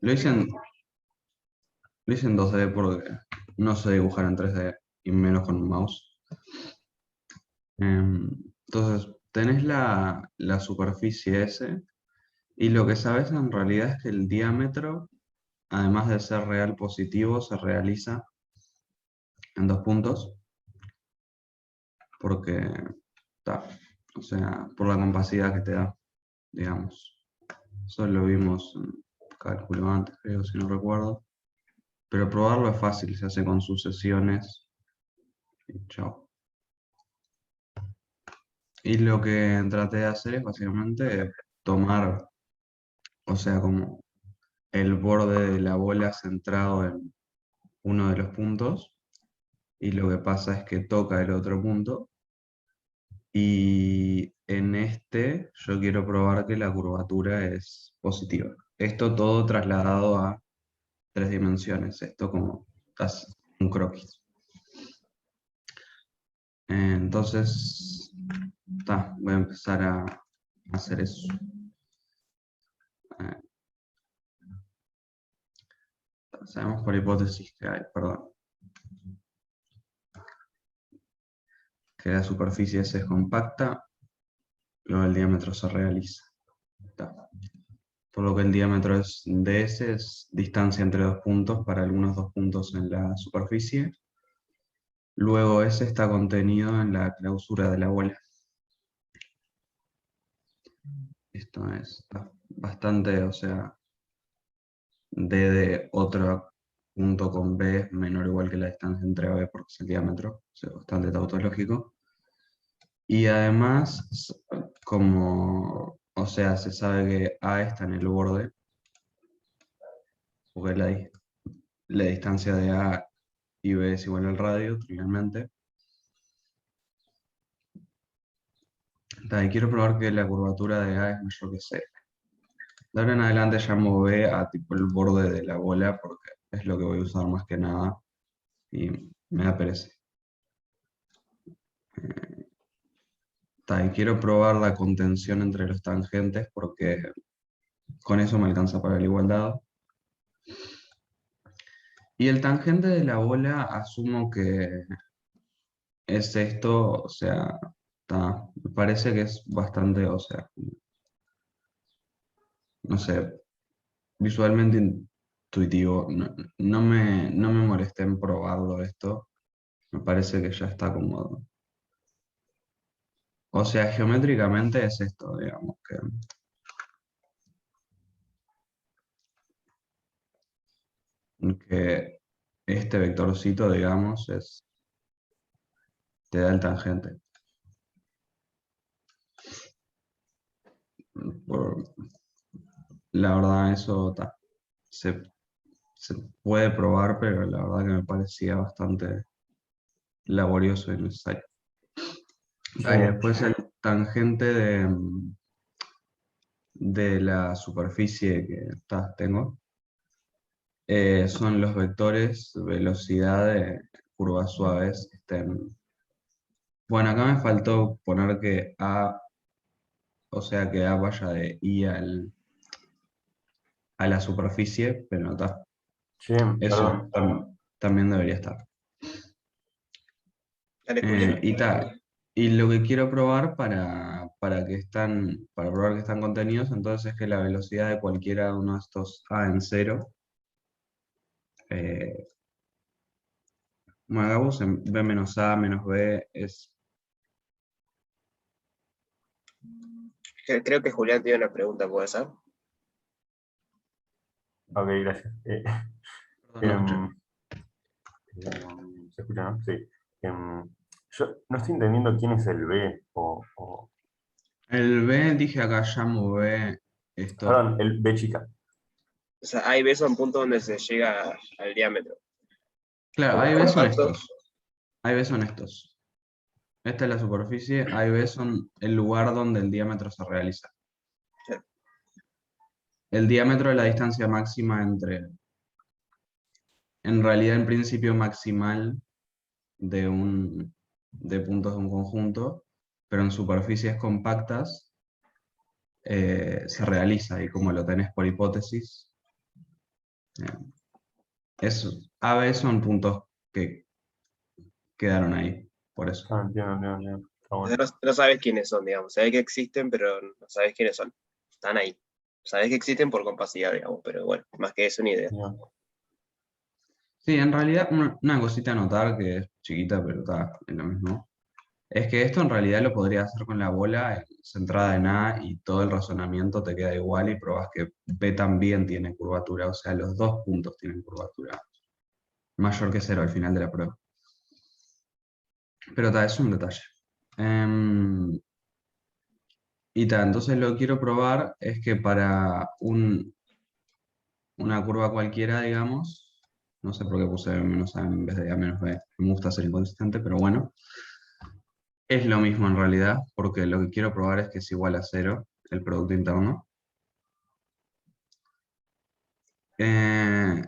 Lo hice en, lo hice en 2D porque no sé dibujar en 3D y menos con un mouse. Entonces, tenés la superficie S y lo que sabes en realidad es que el diámetro, además de ser real positivo, se realiza en dos puntos porque, ta, o sea, por la compacidad que te da, digamos. Eso lo vimos en cálculo antes, creo, si no recuerdo. Pero probarlo es fácil, se hace con sucesiones y chao. Y lo que traté de hacer es básicamente tomar, o sea, como el borde de la bola centrado en uno de los puntos, y lo que pasa es que toca el otro punto, y en este yo quiero probar que la curvatura es positiva. Esto todo trasladado a tres dimensiones, esto como un croquis. Entonces, voy a empezar a hacer eso. Eh, Sabemos por hipótesis que hay, perdón, que la superficie S es compacta, luego el diámetro se realiza. Ta. Por lo que el diámetro de S es distancia entre dos puntos para algunos dos puntos en la superficie. Luego S está contenido en la clausura de la bola. Esto es bastante, o sea, D de otro punto con B es menor o igual que la distancia entre B porque es el diámetro, o sea, bastante tautológico. Y además, como, o sea, se sabe que A está en el borde, porque la distancia de A y B es igual al radio, trivialmente. Y quiero probar que la curvatura de A es mayor que C. De ahora en adelante llamo B a tipo el borde de la bola porque es lo que voy a usar más que nada y me da pereza. Y quiero probar la contención entre los tangentes porque con eso me alcanza para la igualdad. Y el tangente de la bola asumo que es esto, o sea, me parece que es bastante, o sea, no sé, visualmente intuitivo. No me molesté en probarlo esto, me parece que ya está cómodo. O sea, geométricamente es esto, digamos, que este vectorcito, digamos, te da el tangente. Por- la verdad, eso se, se puede probar, pero la verdad que me parecía bastante laborioso y necesario. Sí, Y después el tangente de la superficie que tengo son los vectores velocidad de curvas suaves. Bueno, acá me faltó poner que A, o sea, que A vaya de I a la superficie, pero no está. sí, Eso perdón. también debería estar. Dale, Julián. Y tal. Y lo que quiero probar para probar que están contenidos, entonces es que la velocidad de cualquiera de uno de estos A en cero, eh, bueno, hagamos en B menos A menos B es, Creo que Julián tiene una pregunta, ¿puede ser? Ok, gracias. perdón, no escuché. Em, ¿Se escucha, no? Sí. Yo no estoy entendiendo quién es el B El B, dije acá, llamo B esto. perdón, el B chica. O sea, A y B son puntos donde se llega al diámetro. Claro, A Como y B son compactos. estos. A y B son estos. Esta es la superficie, A y B son el lugar donde el diámetro se realiza. Sí. El diámetro es la distancia máxima en realidad, en principio maximal de puntos de un conjunto, pero en superficies compactas se realiza y como lo tenés por hipótesis, A, B son puntos que quedaron ahí, por eso. Ah, entiendo. Está bueno. No sabes quiénes son, digamos. Sabes que existen, pero no sabes quiénes son. Están ahí. Sabes que existen por compacidad, digamos, pero bueno, más que eso, ni idea. Bien. Sí, en realidad una cosita a notar que es chiquita, pero está en lo mismo. Es que esto en realidad lo podría hacer con la bola centrada en A y todo el razonamiento te queda igual y probás que B también tiene curvatura, o sea, los dos puntos tienen curvatura mayor que cero al final de la prueba. Pero es un detalle. Em, entonces lo que quiero probar es que para una curva cualquiera, digamos, no sé por qué puse menos A en vez de A menos B, me gusta ser inconsistente, pero bueno, es lo mismo en realidad, porque lo que quiero probar es que es igual a cero el producto interno. Eh,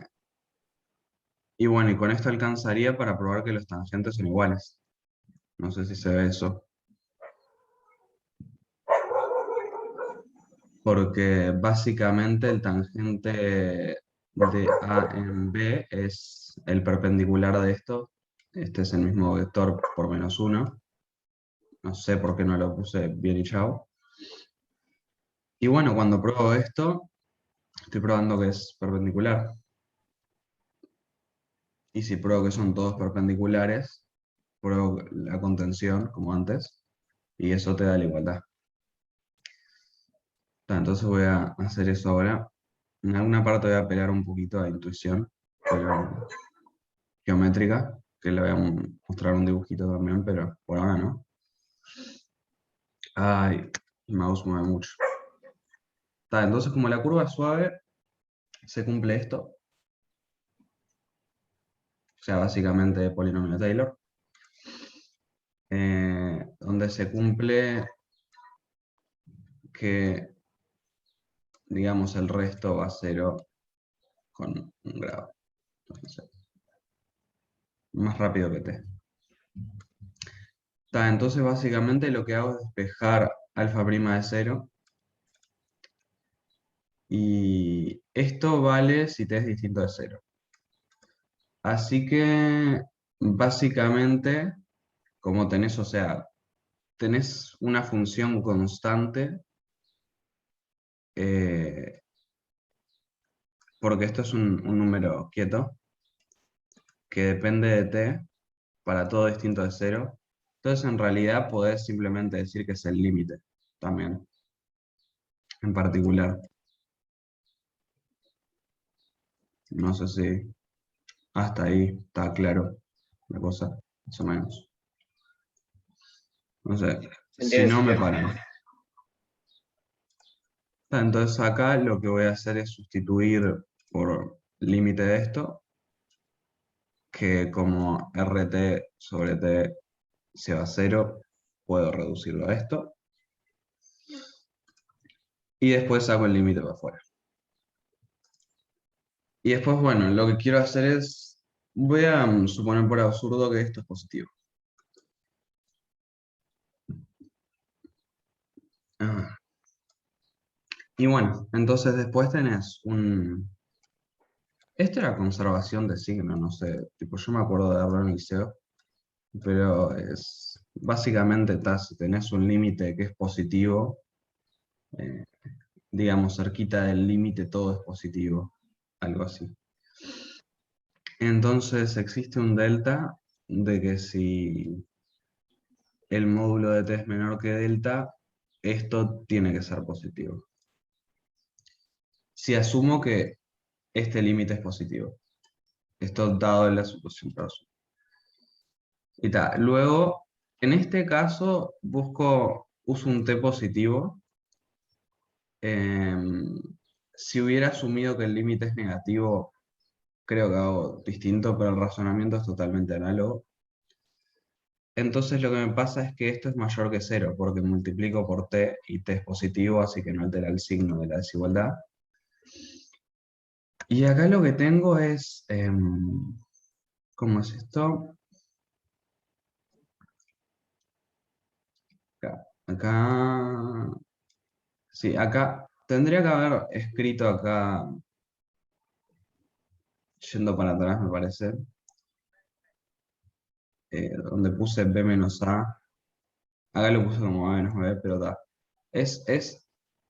y bueno, y con esto alcanzaría para probar que los tangentes son iguales. No sé si se ve eso. Porque básicamente el tangente de A en B es el perpendicular de esto. Este es el mismo vector por -1. No sé por qué no lo puse bien y chao. Y bueno, cuando pruebo esto, estoy probando que es perpendicular. Y si pruebo que son todos perpendiculares, pruebo la contención, como antes, y eso te da la igualdad. Entonces voy a hacer eso ahora. En alguna parte voy a apelar un poquito a intuición, pero geométrica, que le voy a mostrar un dibujito también, pero por ahora no. Ay, el mouse mueve mucho. Entonces como la curva es suave, se cumple esto. O sea, básicamente polinomio Taylor. Donde se cumple que, digamos, el resto va a cero con un grado. Entonces, más rápido que t. Entonces básicamente lo que hago es despejar alfa prima de 0. Y esto vale si t es distinto de 0. Así que básicamente, como tenés, o sea, tenés una función constante, eh, porque esto es un número quieto, que depende de t para todo distinto de 0. Entonces en realidad podés simplemente decir que es el límite también, en particular. No sé si hasta ahí está claro la cosa, más o menos. No sé, ¿Se si entiende? ¿Se no me entiende? paran. Entonces acá lo que voy a hacer es sustituir por límite de esto, que como RT sobre T se va a 0, puedo reducirlo a esto. Y después saco el límite para afuera. Y después, bueno, lo que quiero hacer es, voy a suponer por absurdo que esto es positivo. Ah. Y bueno, entonces después tenés un... Esto era conservación de signo, no sé, tipo yo me acuerdo de verlo en el liceo, pero es básicamente si tenés un límite que es positivo, eh, digamos cerquita del límite todo es positivo, algo así. Entonces existe un delta de que si el módulo de t es menor que delta, esto tiene que ser positivo. Si asumo que este límite es positivo. Esto dado en la suposición para asumir. Y luego, en este caso, uso un t positivo. Si hubiera asumido que el límite es negativo, creo que hago distinto, pero el razonamiento es totalmente análogo. Entonces lo que me pasa es que esto es mayor que 0, porque multiplico por t y t es positivo, así que no altera el signo de la desigualdad. Y acá lo que tengo es, ¿cómo es esto? Acá, sí, acá tendría que haber escrito acá yendo para atrás me parece, donde puse B menos A, acá lo puse como A menos B, pero da.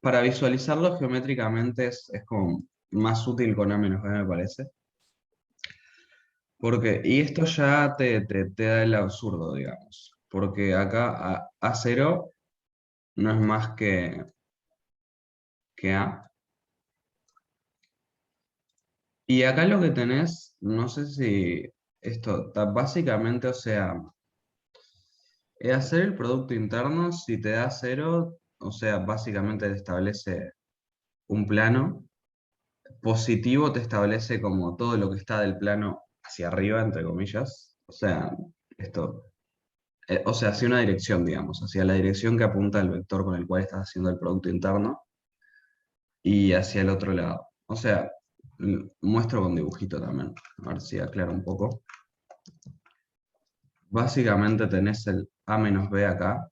Para visualizarlo geométricamente es como más útil con A menos B, me parece. Y esto ya te da el absurdo, digamos. Porque acá A0 no es más que A. Y acá lo que tenés, no sé si esto, básicamente, o sea, hacer el producto interno, si te da 0, o sea, básicamente te establece un plano. Positivo te establece como todo lo que está del plano hacia arriba, entre comillas. O sea, esto, o sea, hacia una dirección, digamos, hacia la dirección que apunta el vector con el cual estás haciendo el producto interno y hacia el otro lado. O sea, muestro con dibujito también, a ver si aclaro un poco. Básicamente tenés el A menos B acá.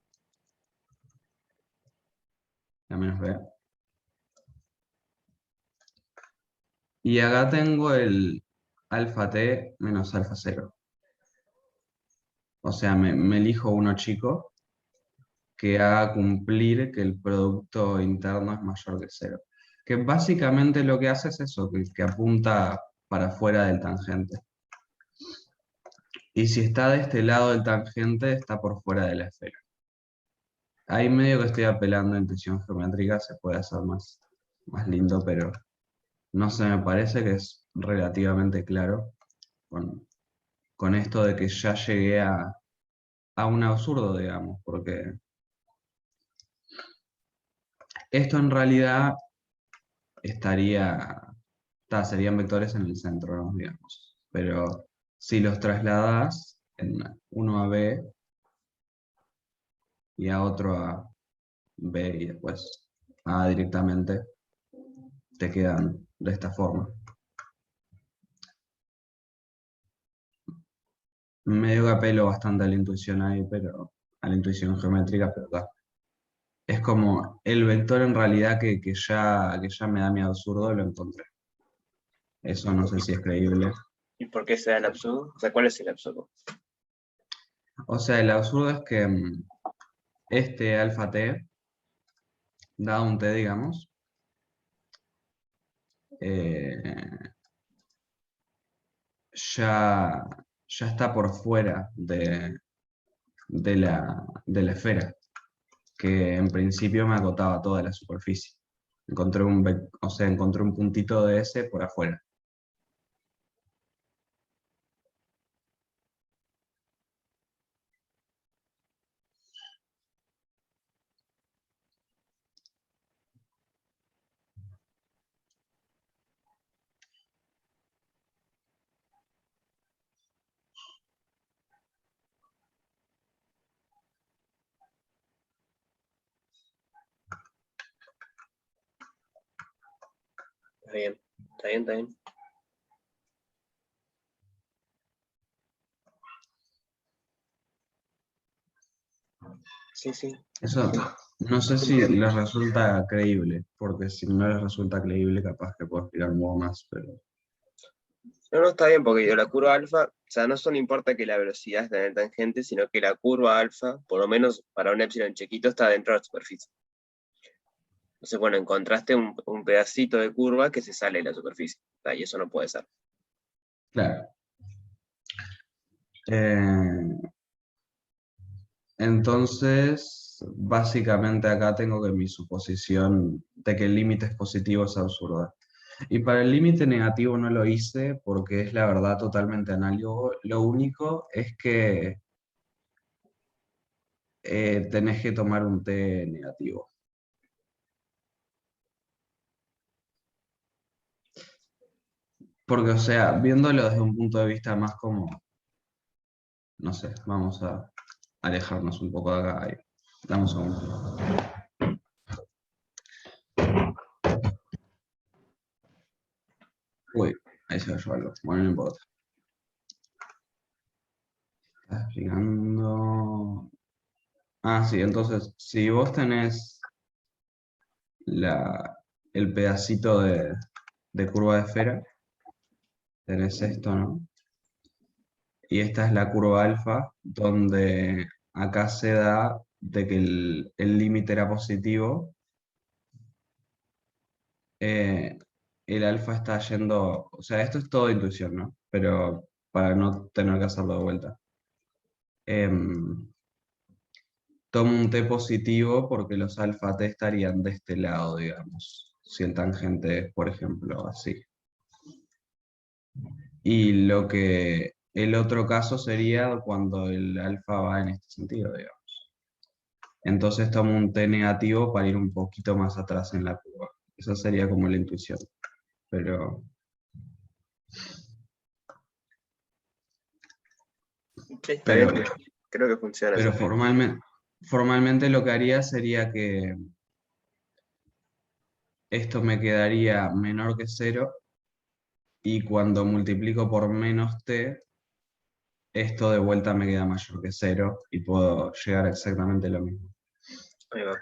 A menos B. Y acá tengo el alfa t menos alfa 0. O sea, me elijo uno chico que haga cumplir que el producto interno es mayor que 0. Que básicamente lo que hace es eso, que apunta para afuera del tangente. Y si está de este lado del tangente, está por fuera de la esfera. Ahí medio que estoy apelando a intuición geométrica, se puede hacer más lindo, pero no sé, me parece que es relativamente claro con esto de que ya llegué a un absurdo, digamos, porque esto en realidad serían vectores en el centro, ¿no? Digamos. Pero si los trasladas en uno a B y a otro a B y después A directamente, te quedan de esta forma. Medio que apelo bastante a la intuición ahí, pero a la intuición geométrica, pero da. Es como el vector en realidad que ya me da mi absurdo, lo encontré. Eso no sé si es creíble. ¿Y por qué se da el absurdo? O sea, ¿cuál es el absurdo? O sea, el absurdo es que este alfa t, dado un t, digamos, eh, ya, ya está por fuera de la esfera, que en principio me acotaba toda la superficie. Encontré un puntito de ese por afuera. Está bien, está bien, está bien. Sí, sí. Eso no sé si les resulta creíble, porque si no les resulta creíble, capaz que puedo explicar un poco más, pero No, no, está bien, porque la curva alfa, o sea, no solo importa que la velocidad esté en el tangente, sino que la curva alfa, por lo menos para un epsilon chiquito, está dentro de la superficie. Entonces, bueno, encontraste un pedacito de curva que se sale de la superficie, y eso no puede ser. claro. Eh, Entonces, básicamente acá tengo que mi suposición de que el límite es positivo es absurda. Y para el límite negativo no lo hice porque es la verdad totalmente análogo. Lo único es que tenés que tomar un t negativo. Porque, o sea, viéndolo desde un punto de vista más como, no sé, vamos a alejarnos un poco de acá. Ahí. Dame un segundo. Uy, ahí se cayó algo. Bueno, no importa. Estás explicando. Ah, sí, entonces, si vos tenés el pedacito de curva de esfera, tenés esto, ¿no? Y esta es la curva alfa, donde acá se da de que el límite era positivo. El alfa está yendo, o sea, esto es todo intuición, ¿no? Pero para no tener que hacerlo de vuelta. Em, Tomo un t positivo porque los alfa t estarían de este lado, digamos. Si el tangente es, por ejemplo, así. Y el otro caso sería cuando el alfa va en este sentido, digamos. Entonces tomo un t negativo para ir un poquito más atrás en la curva. Esa sería como la intuición. Pero, Sí, está pero, bien, creo que funciona pero así. formalmente lo que haría sería que esto me quedaría menor que 0 y cuando multiplico por menos t, esto de vuelta me queda mayor que 0 y puedo llegar a exactamente lo mismo. Ahí va.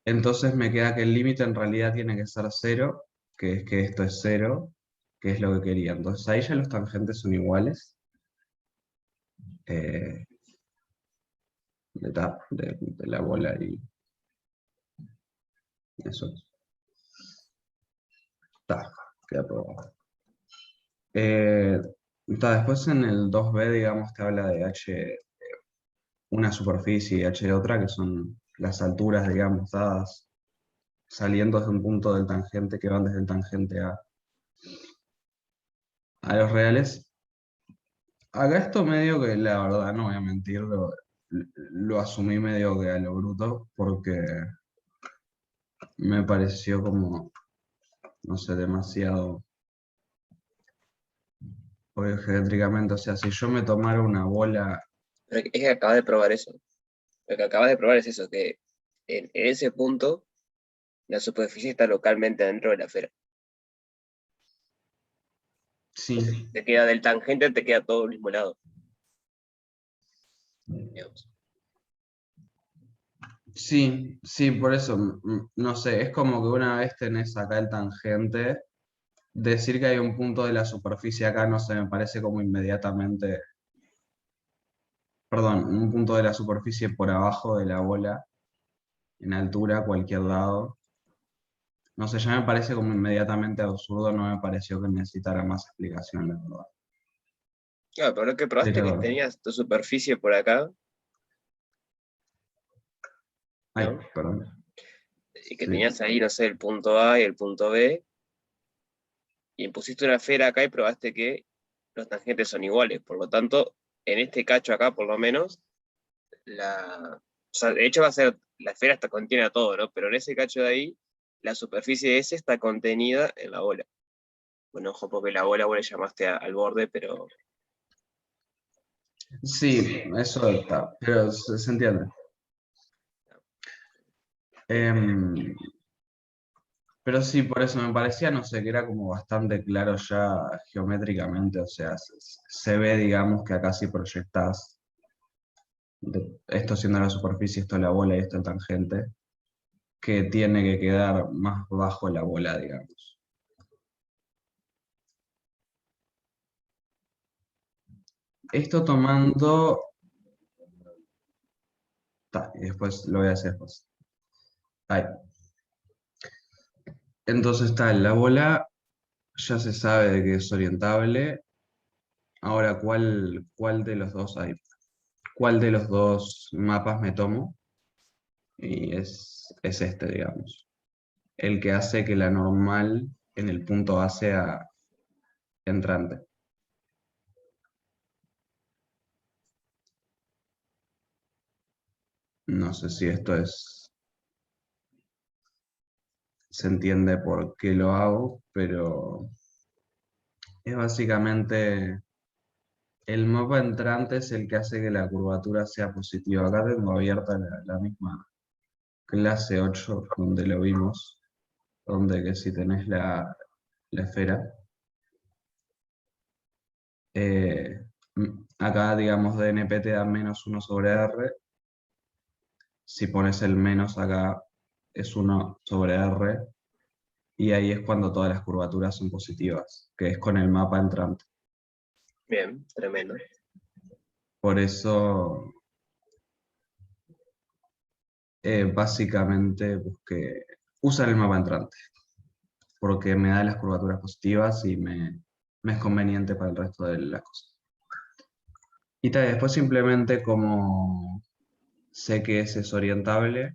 Entonces me queda que el límite en realidad tiene que ser 0, que es que esto es 0, que es lo que quería. Entonces ahí ya los tangentes son iguales. eh, de la bola y eso. Está, queda aprobado. Después en el 2b, digamos, te habla de h, una superficie y h de otra, que son las alturas, digamos, dadas saliendo de un punto del tangente que van desde el tangente a los reales. Acá esto medio que, la verdad, no voy a mentir, lo asumí medio que a lo bruto, porque me pareció como, no sé, demasiado, porque geométricamente, o sea, si yo me tomara una bola, Pero es que acabas de probar eso. Lo que acabas de probar es eso, que en ese punto la superficie está localmente dentro de la esfera. sí, Te queda del tangente, te queda todo al mismo lado, digamos. sí, sí, por eso, no sé, es como que una vez tenés acá el tangente, decir que hay un punto de la superficie acá, no sé, me parece como inmediatamente, perdón, un punto de la superficie por abajo de la bola, en altura, a cualquier lado. No sé, ya me parece como inmediatamente absurdo, no me pareció que necesitara más explicación, la verdad. Claro, pero lo que probaste que Pero, tenías tu superficie por acá, ay, ¿no? perdón. Y que Sí. tenías ahí, no sé, el punto A y el punto B, y pusiste una esfera acá y probaste que los tangentes son iguales. Por lo tanto, en este cacho acá, por lo menos, o sea, de hecho va a ser, la esfera está contiene a todo, ¿no? Pero en ese cacho de ahí, la superficie S está contenida en la bola. Bueno, ojo, porque la bola vos le llamaste al borde, pero Sí, eso está, pero se entiende. Em, pero sí, por eso me parecía, no sé, que era como bastante claro ya geométricamente, o sea, se ve, digamos, que acá sí proyectás esto siendo la superficie, esto la bola y esto el tangente, que tiene que quedar más bajo la bola, digamos. Esto tomando, y después lo voy a hacer después. Ahí. Entonces está, la bola ya se sabe de que es orientable. Ahora, ¿cuál de los dos hay? ¿Cuál de los dos mapas me tomo? Y es este, digamos. El que hace que la normal en el punto A sea entrante. No sé si esto se entiende por qué lo hago, pero es básicamente el mapa entrante es el que hace que la curvatura sea positiva. Acá tengo abierta la misma clase 8 donde lo vimos, donde que si tenés la esfera, acá digamos DNP te da menos 1 sobre R, si pones el menos acá es 1 sobre R, y ahí es cuando todas las curvaturas son positivas, que es con el mapa entrante. Bien, tremendo. Por eso, básicamente, busqué usar el mapa entrante, porque me da las curvaturas positivas y me es conveniente para el resto de las cosas. Y después simplemente como sé que ese es orientable,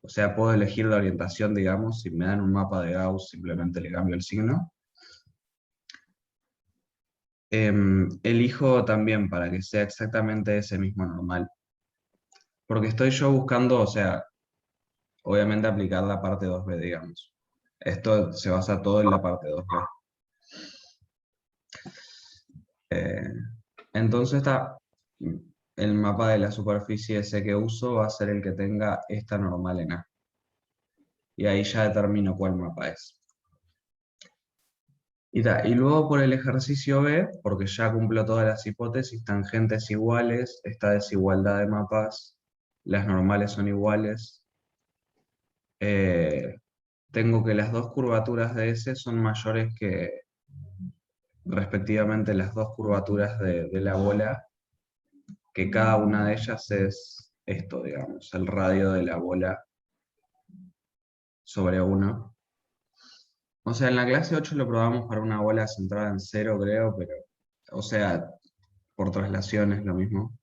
o sea, puedo elegir la orientación, digamos, si me dan un mapa de Gauss, simplemente le cambio el signo. Elijo también para que sea exactamente ese mismo normal. Porque estoy yo buscando, o sea, obviamente aplicar la parte 2B, digamos. Esto se basa todo en la parte 2B. Eh, entonces el mapa de la superficie ese que uso va a ser el que tenga esta normal en A. Y ahí ya determino cuál mapa es. Y luego por el ejercicio B, porque ya cumplo todas las hipótesis, tangentes iguales, esta desigualdad de mapas, las normales son iguales. Tengo que las dos curvaturas de S son mayores que respectivamente las dos curvaturas de la bola, que cada una de ellas es esto, digamos, el radio de la bola sobre 1. O sea, en la clase 8 lo probamos para una bola centrada en 0, creo, pero, o sea, por traslación es lo mismo.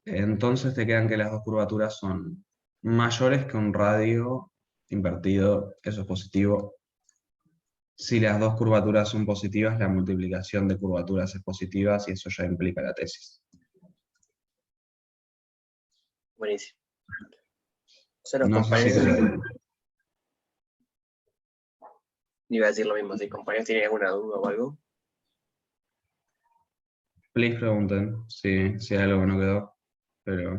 Entonces te quedan que las dos curvaturas son mayores que un radio invertido, eso es positivo. Si las dos curvaturas son positivas, la multiplicación de curvaturas es positiva y eso ya implica la tesis. Buenísimo. Son los No sé si compañeros. Iba a decir lo mismo, si compañeros tienen alguna duda o algo. please pregunten si hay algo que no quedó, pero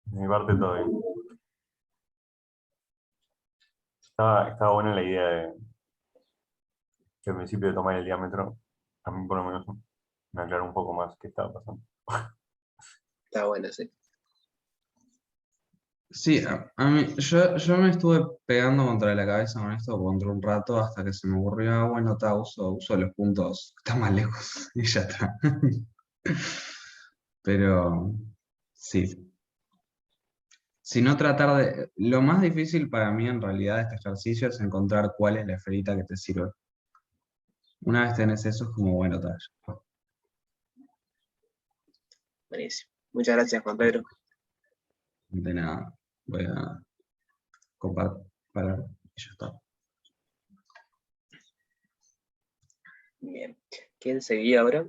De mi parte todo bien. Estaba buena la idea de que al principio de tomar el diámetro, a mí por lo menos me aclaró un poco más qué estaba pasando. Está bueno, sí. sí, yo me estuve pegando contra la cabeza con esto contra un rato hasta que se me ocurrió, bueno, uso los puntos, está más lejos y ya está. Pero sí. Si no tratar de... Lo más difícil para mí en realidad de este ejercicio es encontrar cuál es la esferita que te sirve. Una vez tenés eso es como, bueno, tal. Buenísimo. Muchas gracias, Juan Pedro. De nada. Voy a compartir y ya está. Bien. ¿Quién seguía ahora?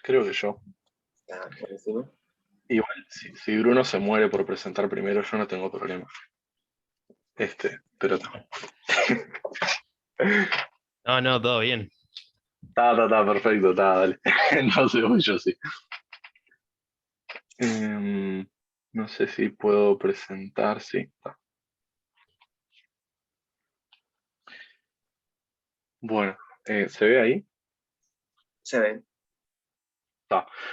Creo que yo. Está buenísimo. Igual, si Bruno se muere por presentar primero, yo no tengo problema. Pero No, todo bien. está, perfecto, dale. Entonces voy yo sí. No sé si puedo presentar, sí. Está. Bueno, ¿se ve ahí? Se ve.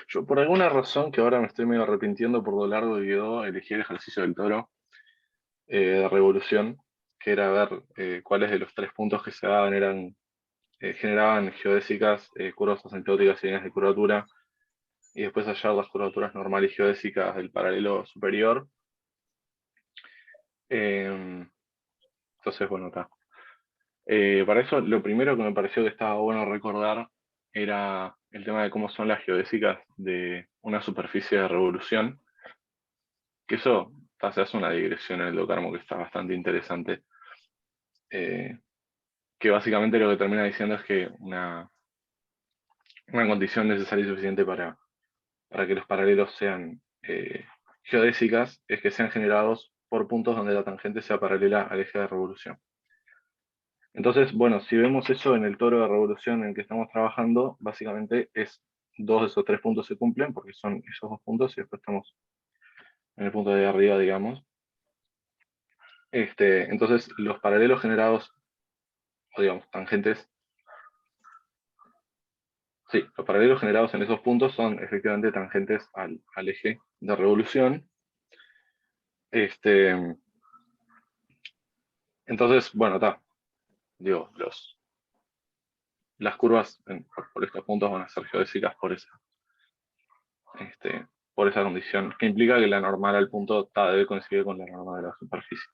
Yo por alguna razón que ahora me estoy medio arrepintiendo por lo largo que quedó, elegí el ejercicio del toro de revolución, que era ver cuáles de los 3 puntos que se daban generaban geodésicas, curvas asintóticas y líneas de curvatura, y después hallar las curvaturas normales y geodésicas del paralelo superior. Entonces, bueno, acá. Para eso, lo primero que me pareció que estaba bueno recordar era el tema de cómo son las geodésicas de una superficie de revolución, que eso se hace una digresión en el Docarmo que está bastante interesante, que básicamente lo que termina diciendo es que una condición necesaria y suficiente para que los paralelos sean geodésicas es que sean generados por puntos donde la tangente sea paralela al eje de revolución. Entonces, bueno, si vemos eso en el toro de revolución en el que estamos trabajando, básicamente es 2 de esos 3 puntos se cumplen, porque son esos 2 puntos, y después estamos en el punto de arriba, digamos. Entonces, los paralelos generados, o digamos, tangentes, sí, los paralelos generados en esos puntos son efectivamente tangentes al eje de revolución. Entonces, bueno, está. Digo, las curvas por estos puntos van a ser geodésicas por esa condición, que implica que la normal al punto debe coincidir con la normal de la superficie.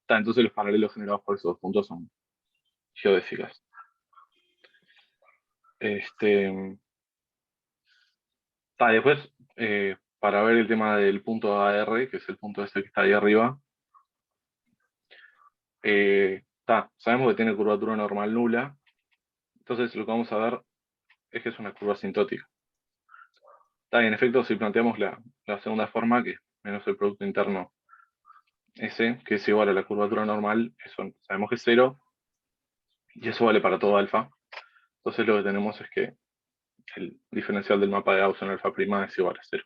Entonces los paralelos generados por esos dos puntos son geodésicas. Después, para ver el tema del punto AR, que es el punto este que está ahí arriba, sabemos que tiene curvatura normal nula, entonces lo que vamos a ver es que es una curva asintótica. En efecto, si planteamos la segunda forma, que es menos el producto interno S, que es igual a la curvatura normal, eso sabemos que es 0, y eso vale para todo alfa. Entonces lo que tenemos es que el diferencial del mapa de Gauss en alfa' es igual a 0.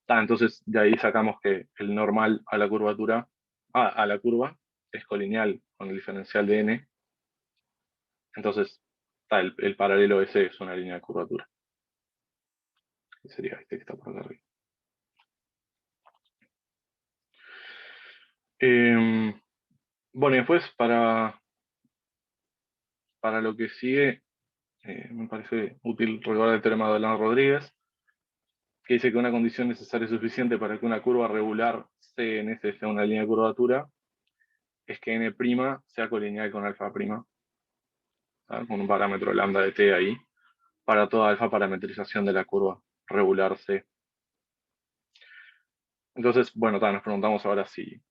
Entonces de ahí sacamos que el normal a la curvatura, a la curva, es colineal con el diferencial de n. Entonces el paralelo S es una línea de curvatura. Que sería este que está por acá arriba. Bueno, y después para lo que sigue, me parece útil recordar el teorema de Dolan-Rodríguez, que dice que una condición necesaria y suficiente para que una curva regular CNS sea una línea de curvatura es que n' sea colineal con alfa', con un parámetro lambda de t ahí, para toda alfa parametrización de la curva regular C. Entonces, bueno, nos preguntamos ahora si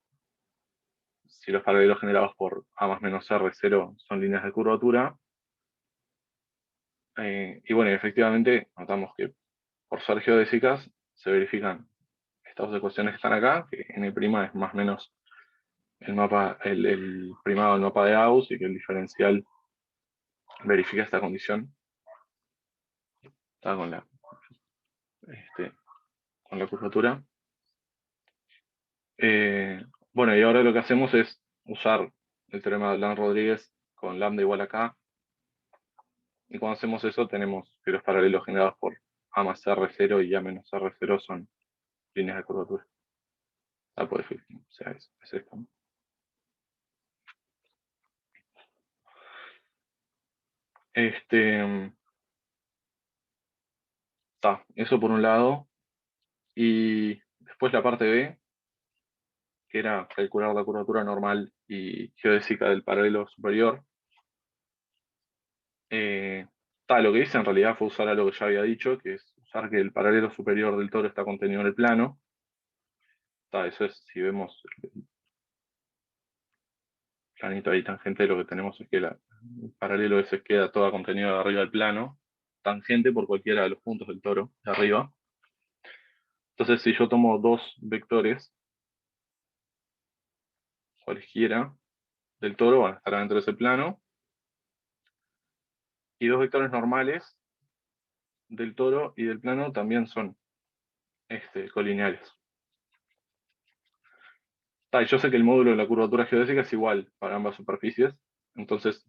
los paralelos generados por A más menos R0 son líneas de curvatura. Y bueno, efectivamente, notamos que por ser geodésicas se verifican estas dos ecuaciones que están acá, que n' es más o menos el primado del mapa de Gauss y que el diferencial verifica esta condición. Está con la curvatura. Bueno, y ahora lo que hacemos es usar el teorema de Dolan-Rodríguez con lambda igual a k. Y cuando hacemos eso tenemos que los paralelos generados por A más R0 y A menos R0 son líneas de curvatura. Pues, o sea, es esto, ¿no? Eso por un lado. Y después la parte B, que era calcular la curvatura normal y geodésica del paralelo superior. Lo que hice en realidad fue usar algo que ya había dicho, que es usar que el paralelo superior del toro está contenido en el plano. Eso es, si vemos el planito ahí tangente, lo que tenemos es que el paralelo ese queda todo contenido de arriba del plano, tangente por cualquiera de los puntos del toro de arriba. Entonces, si yo tomo dos vectores, cualquiera del toro, van a estar dentro de ese plano, y dos vectores normales del toro y del plano también son colineales. Yo sé que el módulo de la curvatura geodésica es igual para ambas superficies, entonces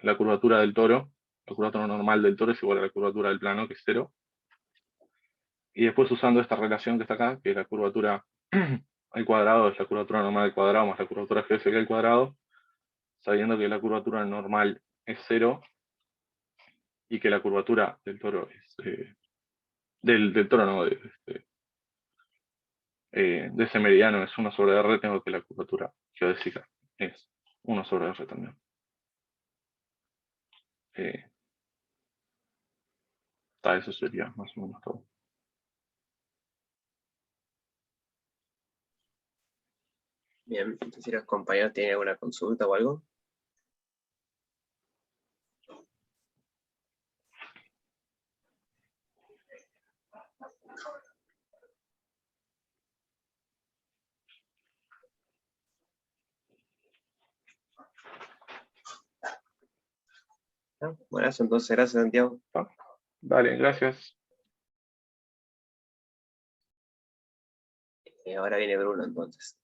la curvatura del toro, la curvatura normal del toro es igual a la curvatura del plano, que es 0. Y después usando esta relación que está acá, que es la curvatura al cuadrado, es la curvatura normal al cuadrado más la curvatura geodésica al cuadrado, sabiendo que la curvatura normal es 0 y que la curvatura del toro es... del toro no, de ese meridiano es 1 sobre R, tengo que la curvatura geodésica es 1 sobre R también. Eso sería más o menos todo. Bien, si los compañeros tienen alguna consulta o algo. ¿No? Bueno, eso entonces, gracias, Santiago. Dale, gracias. Ahora viene Bruno, entonces.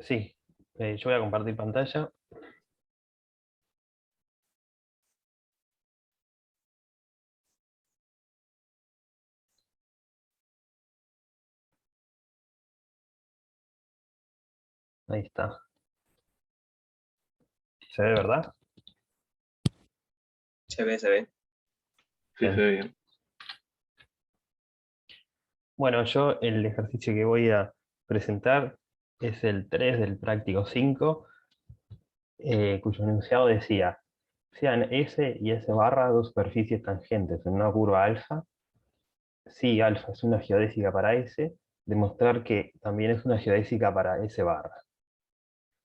Sí, Yo voy a compartir pantalla. Ahí está. ¿Se ve, verdad? Se ve, se ve. Sí, Bien. se ve bien. Bueno, yo el ejercicio que voy a presentar es el 3 del práctico 5, cuyo enunciado decía: sean S y S barra dos superficies tangentes en una curva alfa. Si alfa es una geodésica para S, demostrar que también es una geodésica para S barra.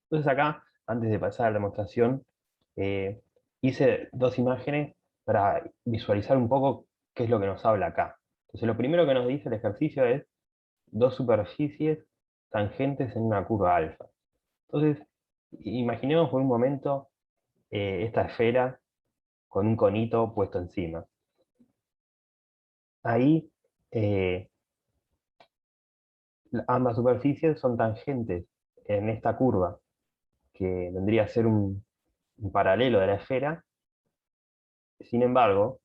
Entonces acá, antes de pasar a la demostración, hice dos imágenes para visualizar un poco qué es lo que nos habla acá. Entonces lo primero que nos dice el ejercicio es dos superficies tangentes en una curva alfa. Entonces, imaginemos por un momento esta esfera con un conito puesto encima. Ahí ambas superficies son tangentes en esta curva, que vendría a ser un paralelo de la esfera. Sin embargo,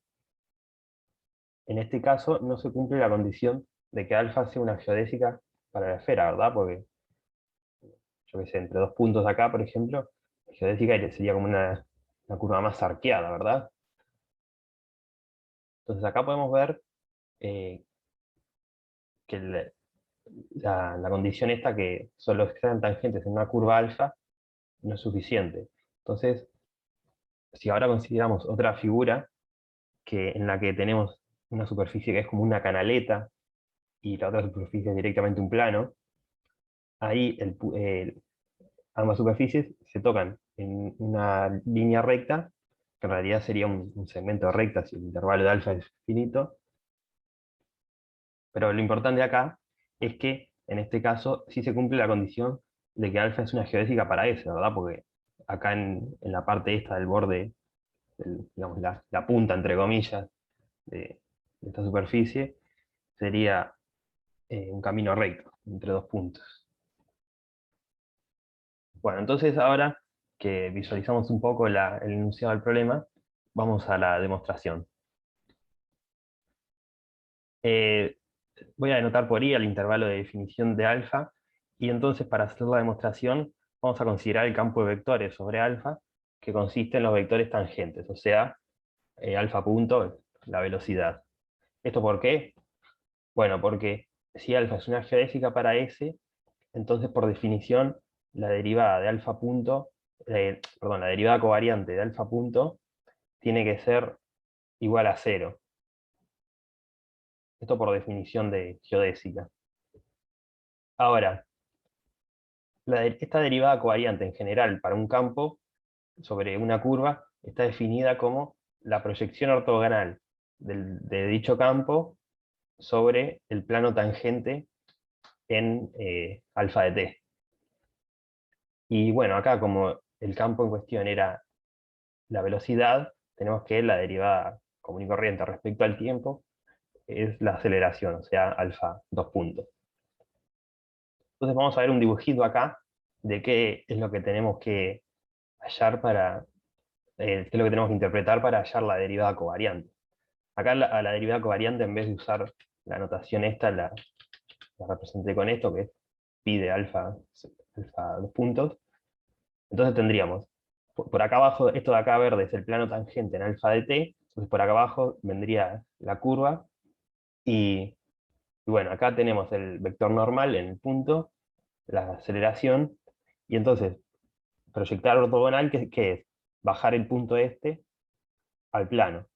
en este caso no se cumple la condición de que alfa sea una geodésica para la esfera, ¿verdad? Porque, yo qué sé, entre dos puntos acá, por ejemplo, la geodésica sería como una curva más arqueada, ¿verdad? Entonces acá podemos ver eh, que la condición esta, que solo sean tangentes en una curva alfa, no es suficiente. Entonces, si ahora consideramos otra figura en la que tenemos una superficie que es como una canaleta y la otra superficie es directamente un plano, ahí ambas superficies se tocan en una línea recta, que en realidad sería un segmento recta si el intervalo de alfa es finito. Pero lo importante acá es que en este caso sí se cumple la condición de que alfa es una geodésica para S, ¿verdad? Porque acá en la parte esta del borde, digamos, la punta, entre comillas, de esta superficie, sería un camino recto entre dos puntos. Bueno, entonces ahora que visualizamos un poco el enunciado del problema, vamos a la demostración. Voy a anotar por I el intervalo de definición de alfa, y entonces para hacer la demostración vamos a considerar el campo de vectores sobre alfa, que consiste en los vectores tangentes, o sea, alfa punto, la velocidad. ¿Esto por qué? Bueno, porque si alfa es una geodésica para S, entonces por definición la derivada de alfa punto, perdón, la derivada covariante de alfa punto tiene que ser igual a 0. Esto por definición de geodésica. Ahora, esta derivada covariante en general para un campo sobre una curva está definida como la proyección ortogonal de dicho campo sobre el plano tangente en alfa de t. Y bueno, acá como el campo en cuestión era la velocidad, tenemos que la derivada común y corriente respecto al tiempo es la aceleración, o sea, alfa 2 puntos. Entonces vamos a ver un dibujito acá de qué es lo que tenemos que hallar qué es lo que tenemos que interpretar para hallar la derivada covariante. Acá a la derivada covariante, en vez de usar la notación esta, la representé con esto, que es pi de alfa 2 puntos. Entonces tendríamos, por acá abajo, esto de acá verde es el plano tangente en alfa de t, entonces por acá abajo vendría la curva, y bueno, acá tenemos el vector normal en el punto, la aceleración, y entonces proyectar ortogonal, ¿qué es? Bajar el punto este al plano.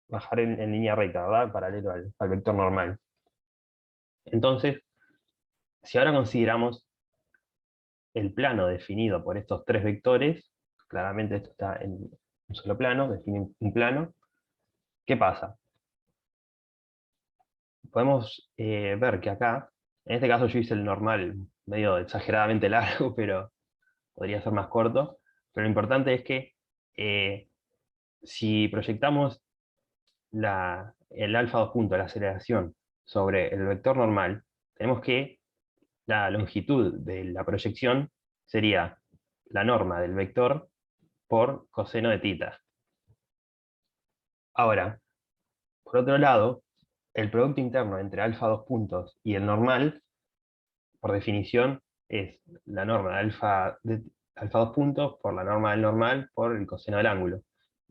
Bajar en línea recta, ¿verdad? Paralelo al vector normal. Entonces, si ahora consideramos el plano definido por estos tres vectores, claramente esto está en un solo plano, define un plano, ¿qué pasa? Podemos ver que acá, en este caso yo hice el normal medio exageradamente largo, pero podría ser más corto, pero lo importante es que si proyectamos el alfa 2 puntos, la aceleración, sobre el vector normal, tenemos que la longitud de la proyección sería la norma del vector por coseno de tita. Ahora, por otro lado, el producto interno entre alfa 2 puntos y el normal, por definición, es la norma de alfa 2 puntos por la norma del normal por el coseno del ángulo.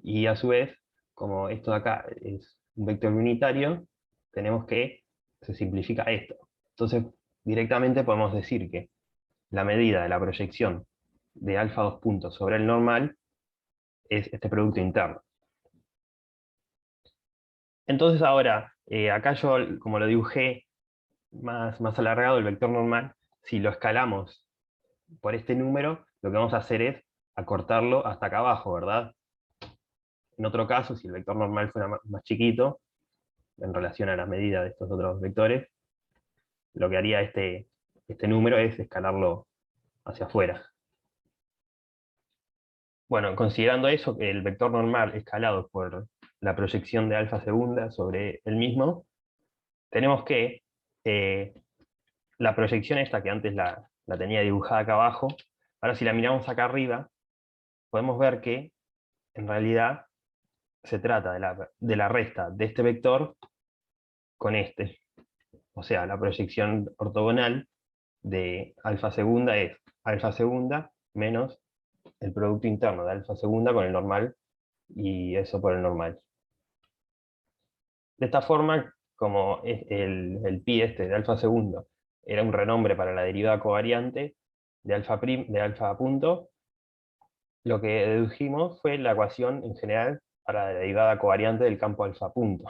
Y a su vez, como esto de acá es un vector unitario, tenemos que se simplifica esto. Entonces, directamente podemos decir que la medida de la proyección de alfa 2 puntos sobre el normal es este producto interno. Entonces ahora, acá yo, como lo dibujé más alargado, el vector normal, si lo escalamos por este número, lo que vamos a hacer es acortarlo hasta acá abajo, ¿verdad? En otro caso, si el vector normal fuera más chiquito, en relación a la medida de estos otros vectores, lo que haría este número es escalarlo hacia afuera. Bueno, considerando eso, que el vector normal escalado por la proyección de alfa segunda sobre el mismo, tenemos que la proyección esta que antes la tenía dibujada acá abajo, ahora si la miramos acá arriba, podemos ver que en realidad se trata de la resta de este vector con este. O sea, la proyección ortogonal de alfa segunda es alfa segunda menos el producto interno de alfa segunda con el normal, y eso por el normal. De esta forma, como el pi de alfa segundo era un renombre para la derivada covariante de alfa punto, lo que dedujimos fue la ecuación en general para la derivada covariante del campo alfa punto.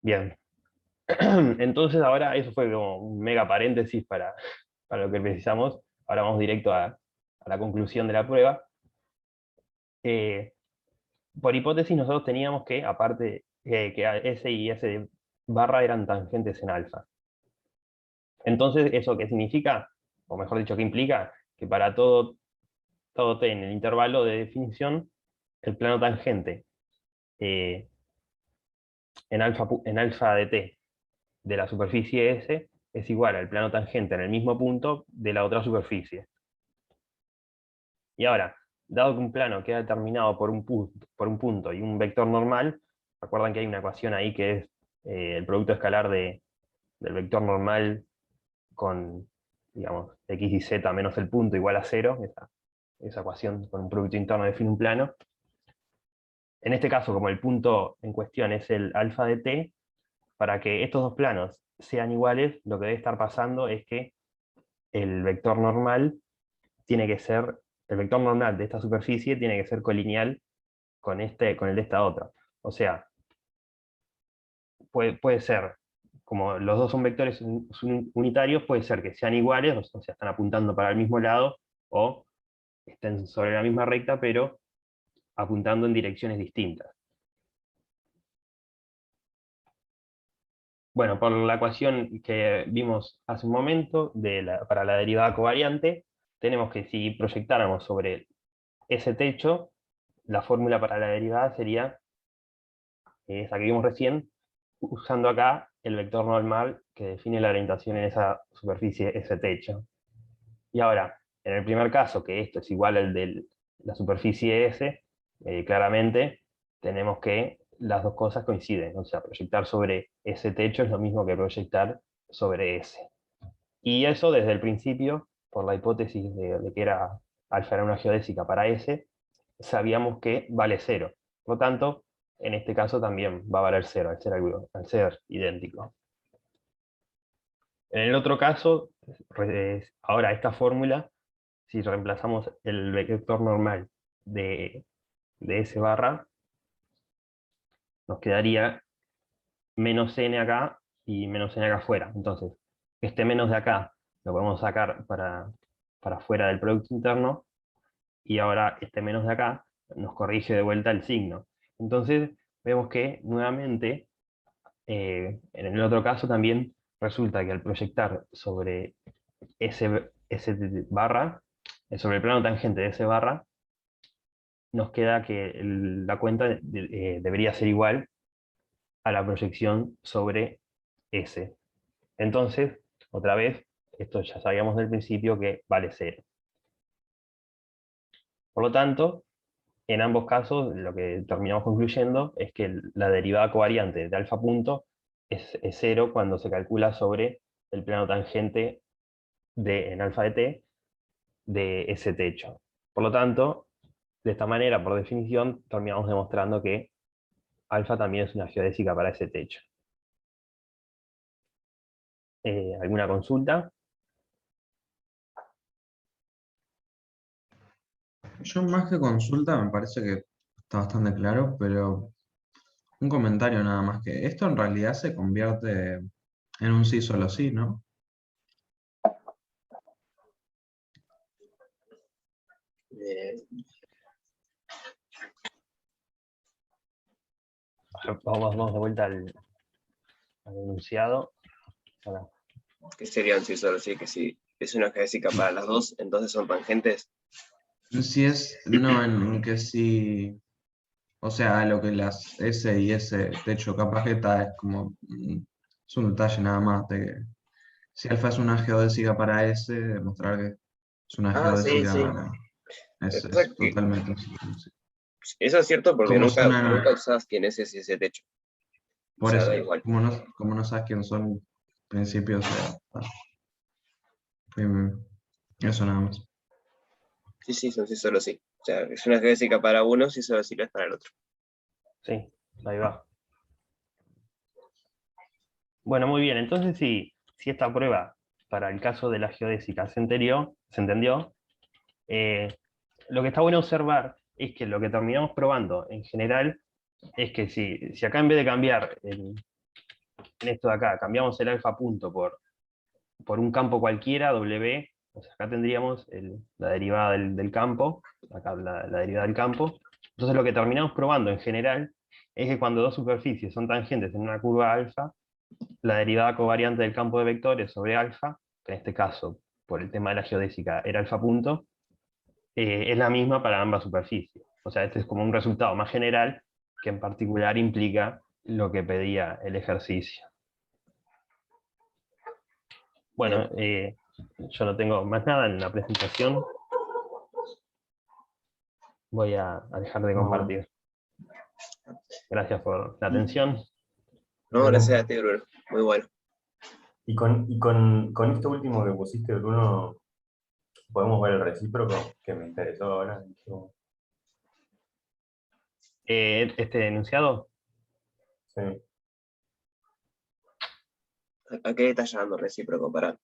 Bien. Entonces ahora eso fue como un mega paréntesis para lo que precisamos. Ahora vamos directo a la conclusión de la prueba. Por hipótesis nosotros teníamos que, aparte, que S y S barra eran tangentes en alfa. Entonces, ¿eso qué significa? O mejor dicho, ¿qué implica? Que para todo t en el intervalo de definición, el plano tangente en alfa de t de la superficie S es igual al plano tangente en el mismo punto de la otra superficie. Y ahora, dado que un plano queda determinado por un punto y un vector normal, recuerdan que hay una ecuación ahí que es el producto escalar del vector normal con, digamos, x y z menos el punto igual a 0, esa ecuación con un producto interno define un plano. En este caso, como el punto en cuestión es el alfa de t, para que estos dos planos sean iguales, lo que debe estar pasando es que el vector normal tiene que ser, el vector normal de esta superficie tiene que ser colineal con el de esta otra. O sea, puede ser, como los dos son vectores unitarios, puede ser que sean iguales, o sea, están apuntando para el mismo lado, o estén sobre la misma recta, pero apuntando en direcciones distintas. Bueno, por la ecuación que vimos hace un momento para la derivada covariante, tenemos que si proyectáramos sobre ese techo, la fórmula para la derivada sería esa que vimos recién, usando acá el vector normal que define la orientación en esa superficie, ese techo. Y ahora, en el primer caso, que esto es igual al de la superficie S, claramente tenemos que las dos cosas coinciden. O sea, proyectar sobre ese techo es lo mismo que proyectar sobre S. Y eso desde el principio, por la hipótesis de que alfa era una geodésica para S, sabíamos que vale 0. Por lo tanto, en este caso también va a valer 0, al ser idéntico. En el otro caso, ahora esta fórmula, si reemplazamos el vector normal de S barra, nos quedaría menos n acá y menos n acá afuera. Entonces, este menos de acá lo podemos sacar para fuera del producto interno, y ahora este menos de acá nos corrige de vuelta el signo. Entonces, vemos que nuevamente, en el otro caso también resulta que al proyectar sobre S barra, sobre el plano tangente de S barra, nos queda que la cuenta debería ser igual a la proyección sobre S. Entonces, otra vez, esto ya sabíamos del principio que vale 0. Por lo tanto, en ambos casos, lo que terminamos concluyendo es que la derivada covariante de alfa punto es 0 cuando se calcula sobre el plano tangente en alfa de t de ese techo. Por lo tanto, de esta manera, por definición, terminamos demostrando que alfa también es una geodésica para ese techo. ¿Alguna consulta? Yo más que consulta me parece que está bastante claro, pero un comentario nada más que esto en realidad se convierte en un sí solo sí, ¿no? Vamos de vuelta al enunciado. Ahora, ¿Qué sería un sí solo sí? Que si es una geodésica para las dos, entonces son tangentes. Si es, no, en que si, o sea, lo que las S y S, de hecho, capaz que está es como, es un detalle nada más de que si alfa es una geodésica para S, demostrar que es una Ah, sí, sí. geodésica, es, Pasa es que totalmente un sí solo sí. eso es cierto porque Como nunca, son, nunca usás quién es ese techo. O por sea, da eso, igual. como no sabes quién son principios, o sea, eso nada más. Sí, sí, son sí solo sí. O sea, es una geodésica para uno, sí solo sí lo es para el otro. sí, ahí va. Bueno, muy bien. Entonces, si esta prueba para el caso de la geodésica se entendió, lo que está bueno observar es que lo que terminamos probando en general es que si acá en vez de cambiar en esto de acá, cambiamos el alfa punto por un campo cualquiera, W, o sea, acá tendríamos la derivada del campo, acá la derivada del campo. Entonces lo que terminamos probando en general es que cuando dos superficies son tangentes en una curva alfa, la derivada covariante del campo de vectores sobre alfa, que en este caso, por el tema de la geodésica, era alfa punto, es la misma para ambas superficies. O sea, este es como un resultado más general que en particular implica lo que pedía el ejercicio. Bueno, yo no tengo más nada en la presentación. Voy a dejar de Muy bueno. compartir. Gracias por la atención. No, gracias a ti, Bruno. Muy bueno. Con esto último que pusiste, Bruno, podemos ver el recíproco, que me interesó ahora. Este enunciado, Sí. ¿A qué estás llamando recíproco? Para.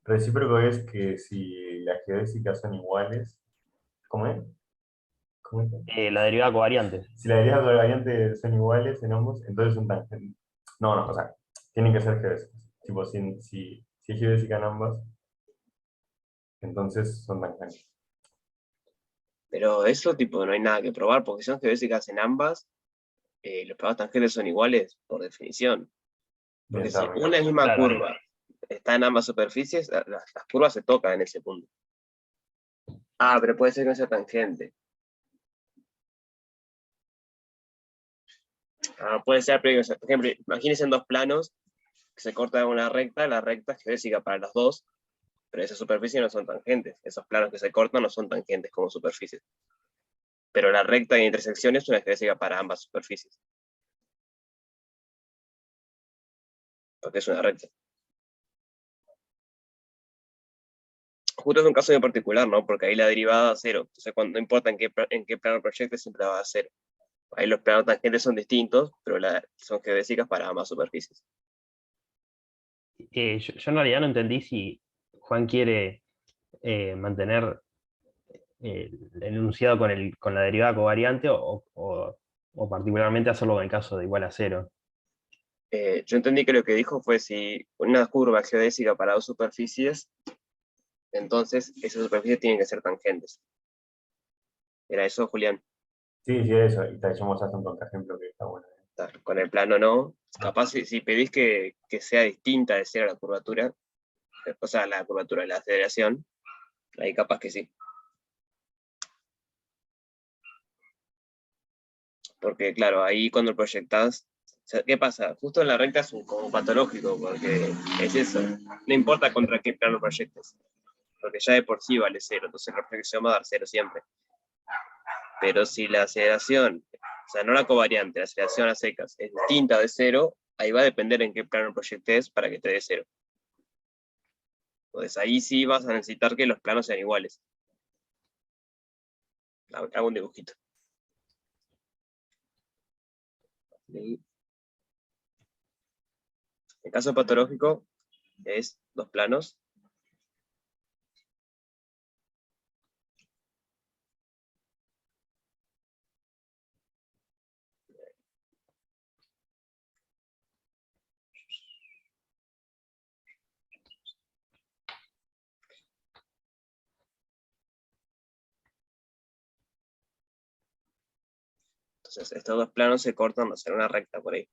Recíproco es que si las geodésicas son iguales, ¿cómo es? ¿Cómo es? la derivada covariante. Si las derivadas covariantes son iguales en ambos, entonces son tangentes. No, o sea, tienen que ser geodésicas. Tipo, si es geodésica en ambas, entonces son tangentes. Pero eso, tipo, no hay nada que probar, porque si son geodésicas en ambas, los planos tangentes son iguales, por definición. Porque Bien, si está, una misma Claro, curva está en ambas superficies, las curvas se tocan en ese punto. Ah, pero puede ser que no sea tangente. Ah, puede ser, pero, por ejemplo, imagínense en dos planos que se corta una recta, la recta es geodésica para los dos, pero esas superficies no son tangentes. Esos planos que se cortan no son tangentes como superficies. Pero la recta de intersección es una geodésica para ambas superficies. Porque es una recta. Justo es un caso muy particular, ¿no? Porque ahí la derivada da cero. Entonces, no importa en qué plano proyectes, siempre va a dar cero. Ahí los planos tangentes son distintos, pero son geodésicas para ambas superficies. yo en realidad no entendí si Juan quiere mantener el enunciado con la derivada covariante o particularmente hacerlo en el caso de igual a cero. Yo entendí que lo que dijo fue si una curva geodésica para dos superficies, entonces esas superficies tienen que ser tangentes. ¿Era eso, Julián? Sí, sí, eso. Y te llamo hasta un contraejemplo que está bueno. Con el plano no. Capaz si pedís que sea distinta de cero la curvatura, o sea, la curvatura de la aceleración, ahí capaz que sí. Porque claro, ahí cuando proyectás, sea, ¿qué pasa? Justo en la recta es como patológico, porque es eso. No importa contra qué plano proyectes, porque ya de por sí vale 0, entonces la proyección va a dar 0 siempre. Pero si la aceleración, o sea, no la covariante, la aceleración a secas, es distinta de 0, ahí va a depender en qué plano proyectes para que te dé 0. Entonces ahí sí vas a necesitar que los planos sean iguales. Hago un dibujito. El caso patológico es 2 planos. Entonces estos 2 planos se cortan a hacer una recta por ahí.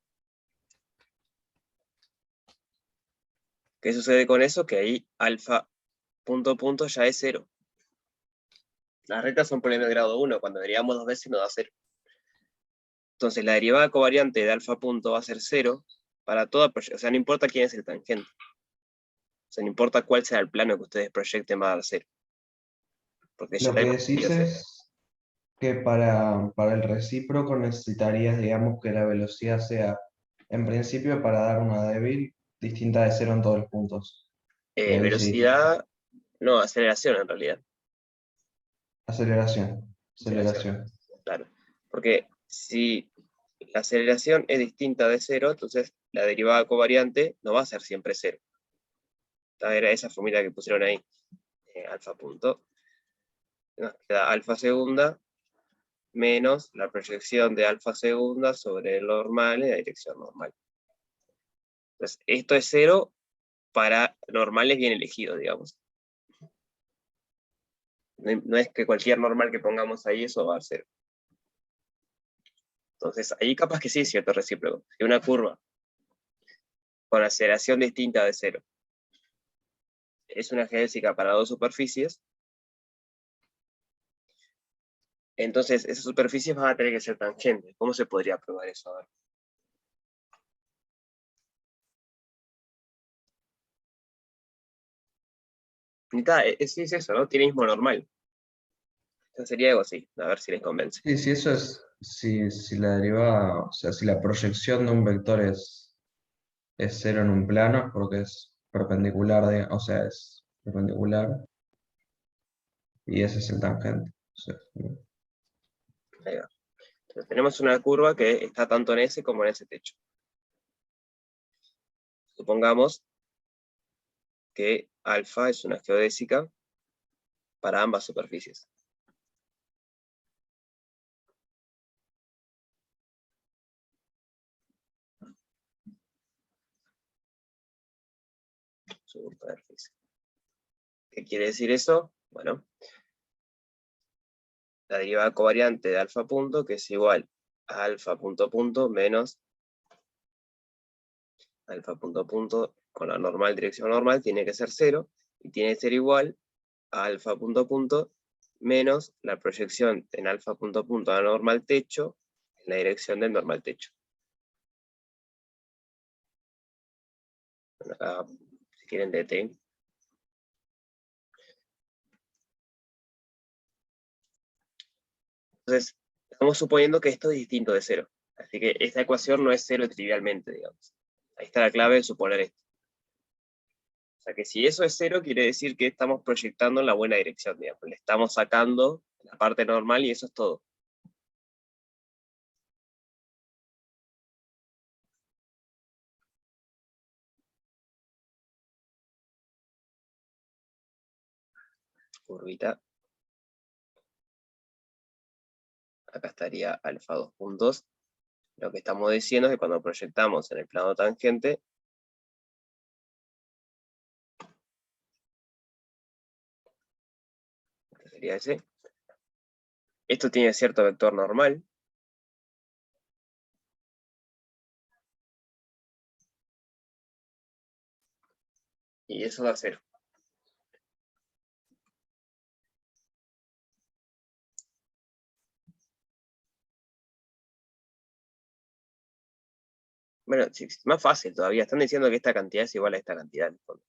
¿Qué sucede con eso? Que ahí alfa punto punto ya es 0. Las rectas son polinomio de grado 1, cuando derivamos 2 veces nos da 0. Entonces la derivada covariante de alfa punto va a ser 0 para toda proyección. O sea, no importa quién es el tangente. O sea, no importa cuál sea el plano que ustedes proyecten, va a dar 0. Porque ya Lo que la decís es que para el recíproco necesitarías, digamos, que la velocidad sea, en principio, para dar una débil, distinta de 0 en todos los puntos. Y ahí sí, velocidad, no, aceleración en realidad. aceleración. Aceleración. Aceleración. Claro. Porque si la aceleración es distinta de 0, entonces la derivada covariante no va a ser siempre 0. Esta era esa formula que pusieron ahí. Alfa punto. Nos queda alfa segunda menos la proyección de alfa segunda sobre el normal en la dirección normal. Entonces, esto es 0 para normales bien elegidos, digamos. No es que cualquier normal que pongamos ahí, eso va a ser 0. Entonces, ahí capaz que sí es cierto recíproco. Si una curva con aceleración distinta de 0 es una geodésica para 2 superficies, entonces esas superficies van a tener que ser tangentes. ¿Cómo se podría probar eso? A ver. Sí es eso, ¿no? Tiene mismo normal. Entonces sería algo así, a ver si les convence. Sí, sí, eso es, si la derivada, o sea, si la proyección de un vector es 0 en un plano, es porque es perpendicular, o sea, es perpendicular, y ese es el tangente. O sea, Ahí va. Entonces tenemos una curva que está tanto en ese como en ese techo. Supongamos que alfa es una geodésica para ambas superficies. Superficie. ¿Qué quiere decir eso? Bueno, la derivada covariante de alfa punto, que es igual a alfa punto punto menos alfa punto punto con la normal, dirección normal, tiene que ser 0, y tiene que ser igual a alfa punto punto menos la proyección en alfa punto punto a normal techo en la dirección del normal techo. Bueno, acá, si quieren DT. Entonces, estamos suponiendo que esto es distinto de 0. Así que esta ecuación no es 0 trivialmente, digamos. Ahí está la clave de suponer esto. O sea que si eso es 0, quiere decir que estamos proyectando en la buena dirección, digamos. Le estamos sacando la parte normal y eso es todo. Curvita. Acá estaría alfa 2 puntos. Lo que estamos diciendo es que cuando proyectamos en el plano tangente, que sería ese, esto tiene cierto vector normal, y eso da 0. Bueno, sí, más fácil todavía. Están diciendo que esta cantidad es igual a esta cantidad en el fondo.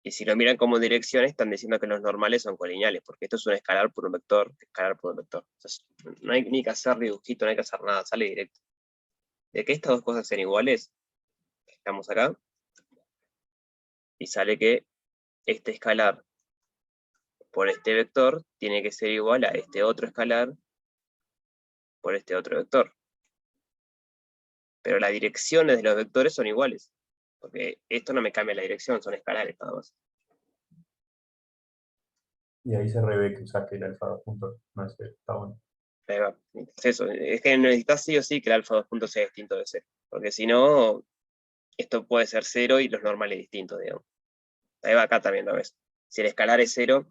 Y si lo miran como direcciones, están diciendo que los normales son colineales, porque esto es un escalar por un vector, escalar por un vector. Entonces, no hay ni que hacer dibujito, no hay que hacer nada, sale directo. De que estas dos cosas sean iguales, estamos acá, y sale que este escalar por este vector tiene que ser igual a este otro escalar por este otro vector. Pero las direcciones de los vectores son iguales, porque esto no me cambia la dirección, son escalares nada más. Y ahí se revé que usaste el alfa 2 puntos, no es cero, está bueno. Ahí va. Es eso, es que necesitas sí o sí que el alfa 2 puntos sea distinto de 0, porque si no, esto puede ser 0 y los normales distintos, digamos. Ahí va, acá también lo ves. Si el escalar es 0,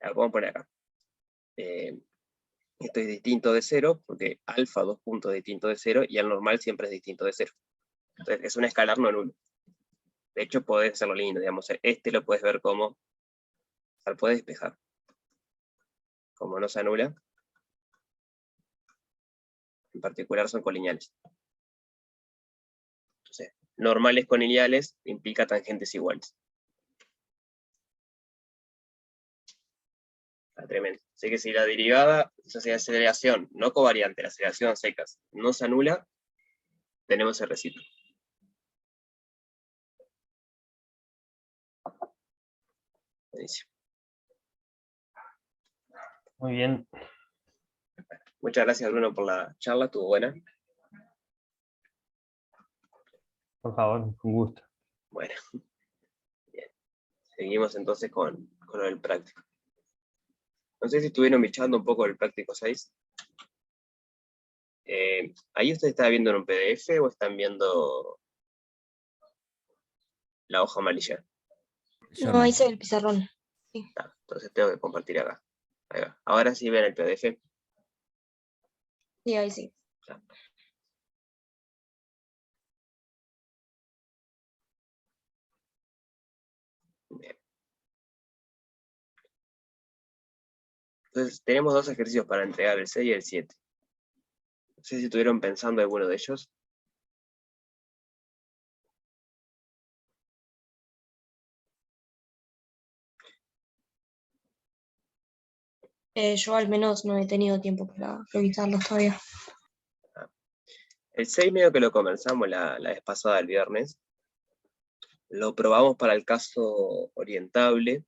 lo podemos poner acá. Esto es distinto de 0, porque alfa 2 puntos es distinto de 0, y el normal siempre es distinto de 0. Entonces es un escalar no nulo. De hecho, podés hacerlo lindo, digamos. Este lo puedes ver como, o sea, lo puedes despejar. Como no se anula. En particular son colineales. Entonces, normales colineales implica tangentes iguales. Está tremendo. Así que si la derivada, o sea, aceleración no covariante, la aceleración secas, no se anula, tenemos el recíproco. Buenísimo. Muy bien. Muchas gracias, Bruno, por la charla, estuvo buena. Por favor, un gusto. Bueno, bien. Seguimos entonces con lo del práctico. No sé si estuvieron bichando un poco el práctico 6. ¿Ahí usted está viendo en un PDF o están viendo la hoja amarilla? No, ahí se ve el pizarrón. Ah, entonces tengo que compartir acá. Ahí va. Ahora sí ven el PDF. Sí, ahí sí. Bien. Entonces tenemos dos ejercicios para entregar, el 6 y el 7. No sé si estuvieron pensando alguno de ellos. Yo al menos no he tenido tiempo para revisarlos todavía. El 6 medio que lo conversamos la vez pasada, el viernes. Lo probamos para el caso orientable.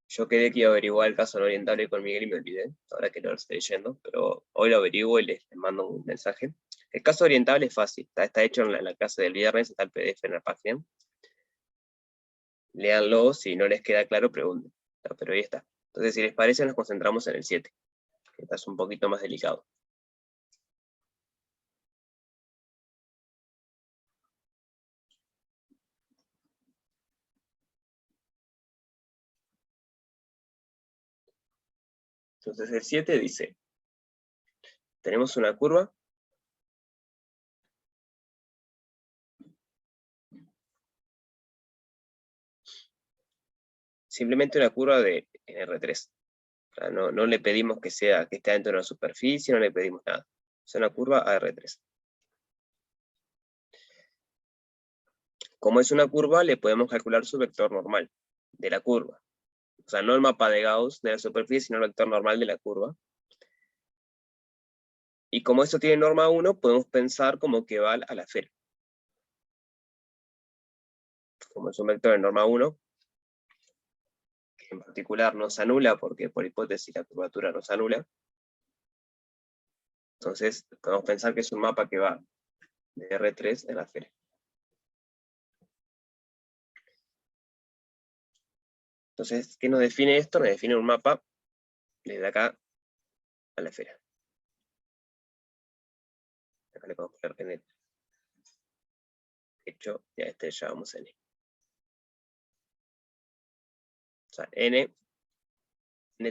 Yo quedé que iba a averiguar el caso no orientable con Miguel y me olvidé. Ahora que lo estoy leyendo, pero hoy lo averiguo y les mando un mensaje. El caso orientable es fácil. Está hecho en la clase del viernes, está el PDF en la página. Léanlo, si no les queda claro, pregunten. Pero ahí está. Entonces, si les parece, nos concentramos en el 7. Que está un poquito más delicado. Entonces el 7 dice, tenemos una curva simplemente una curva de R3. O sea, no le pedimos que esté dentro de una superficie, no le pedimos nada. Es una curva a R3. Como es una curva, le podemos calcular su vector normal de la curva. O sea, no el mapa de Gauss de la superficie, sino el vector normal de la curva. Y como esto tiene norma 1, podemos pensar como que va a la esfera. Como es un vector de norma 1, que en particular no se anula, porque por hipótesis la curvatura no se anula. Entonces, podemos pensar que es un mapa que va de R3 en la esfera. Entonces, ¿qué nos define esto? Nos define un mapa desde acá a la esfera. Acá le podemos poner n techo, y a este le llamamos n. O sea, n